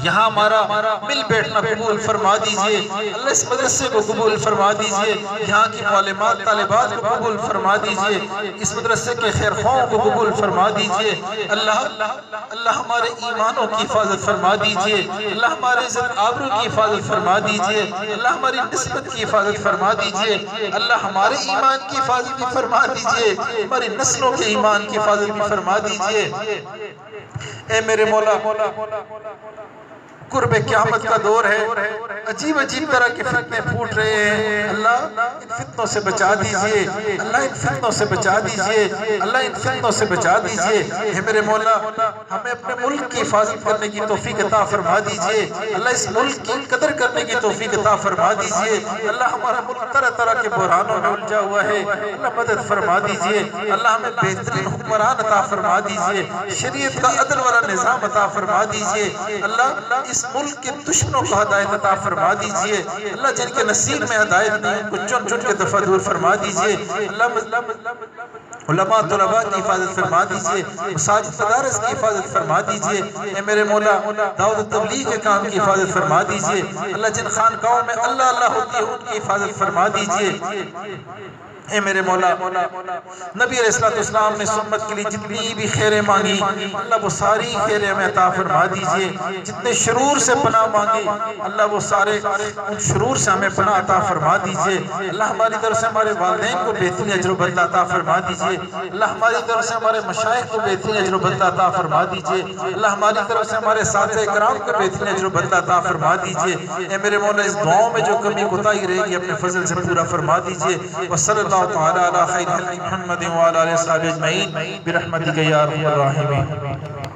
یہاں ہمارا مل بیٹھنا قبول فرما دیجئے، اللہ اس مدرسے کو قبول فرما دیجئے، یہاں کی معلمات طالبات کو قبول فرما دیجئے، اس مدرسے کے خیر خواہوں کو قبول فرما دیجئے۔ اللہ ہمارے ایمانوں کی حفاظت فرما دیجئے، اللہ ہمارے عزت آبرو کی حفاظت فرما دیجئے، اللہ ہماری نسبت کی حفاظت فرما دیجئے، اللہ ہمارے ایمان کی حفاظت بھی فرما دیجئے، ہماری نسلوں کے ایمان کی حفاظت بھی فرما دیجئے۔ اے میرے مولا قرب قیامت کا دور ہے، عجیب عجیب طرح کے فتنے پھوٹ رہے ہیں، اللہ ان فتنوں سے بچا دیجئے، اللہ ان فتنوں سے بچا دیجئے، اللہ ان فتنوں سے بچا دیجئے۔ اے میرے مولا ہمیں اپنے ملک کی حفاظت کرنے کی توفیق عطا فرما دیجئے، اللہ اس ملک کی قدر کرنے کی توفیق عطا فرما دیجئے۔ اللہ ہمارا ملک طرح طرح کے بحرانوں میں الجھا ہوا ہے، اللہ مدد فرما دیجئے، اللہ ہمیں بہترین حکمران عطا فرما دیجئے، شریعت کا عدل والا نظام عطا فرما دیجئے۔ اللہ اس اس ملک کے دشمنوں کو ہدایت عطا فرما دیجئے اللہ، جن کے نصیب میں ہدایت نہیں ان کو چن چن کے دفع دور فرما دیجئے اللہ، علماء طلباء کی حفاظت فرما دیجئے، مساجد مدارس کی حفاظت فرما دیجئے، اے میرے مولا دعوت و تبلیغ کے کام کی حفاظت فرما دیجئے اللہ، جن خانقاہوں میں اللہ اللہ ہوتی ہے ان کی حفاظت فرما دیجئے اے میرے مولا نبی علیہ السلام نے سمت کے لیے جتنی بھی خیریں مانگی اللہ وہ ساری خیریں ہمیں عطا فرما دیجئے، جتنے شرور سے پناہ مانگی اللہ وہ سارے ان شرور سے ہمیں پناہ عطا فرما دیجئے اللہ، ہماری طرف سے ہمارے والدین کو بہترین اجر و بدلہ عطا فرما دیجئے اللہ، ہماری طرف سے ہمارے مشائخ کو بہترین اجر و بدلہ عطا فرما دیجئے اللہ، ہماری طرف سے ہمارے اساتذہ کرام کو بہترین اجر و بدلہ عطا فرما دیجئے اے میرے مولا اس دعاؤں میں جو کمی کوتاہی رہے گی اپنے فضل سے پورا فرما دیجئے وصلی اللہ تعالی علی خیر محمد وعلی آلہ وصحبہ اجمعین برحمتک یا ارحم الراحمین۔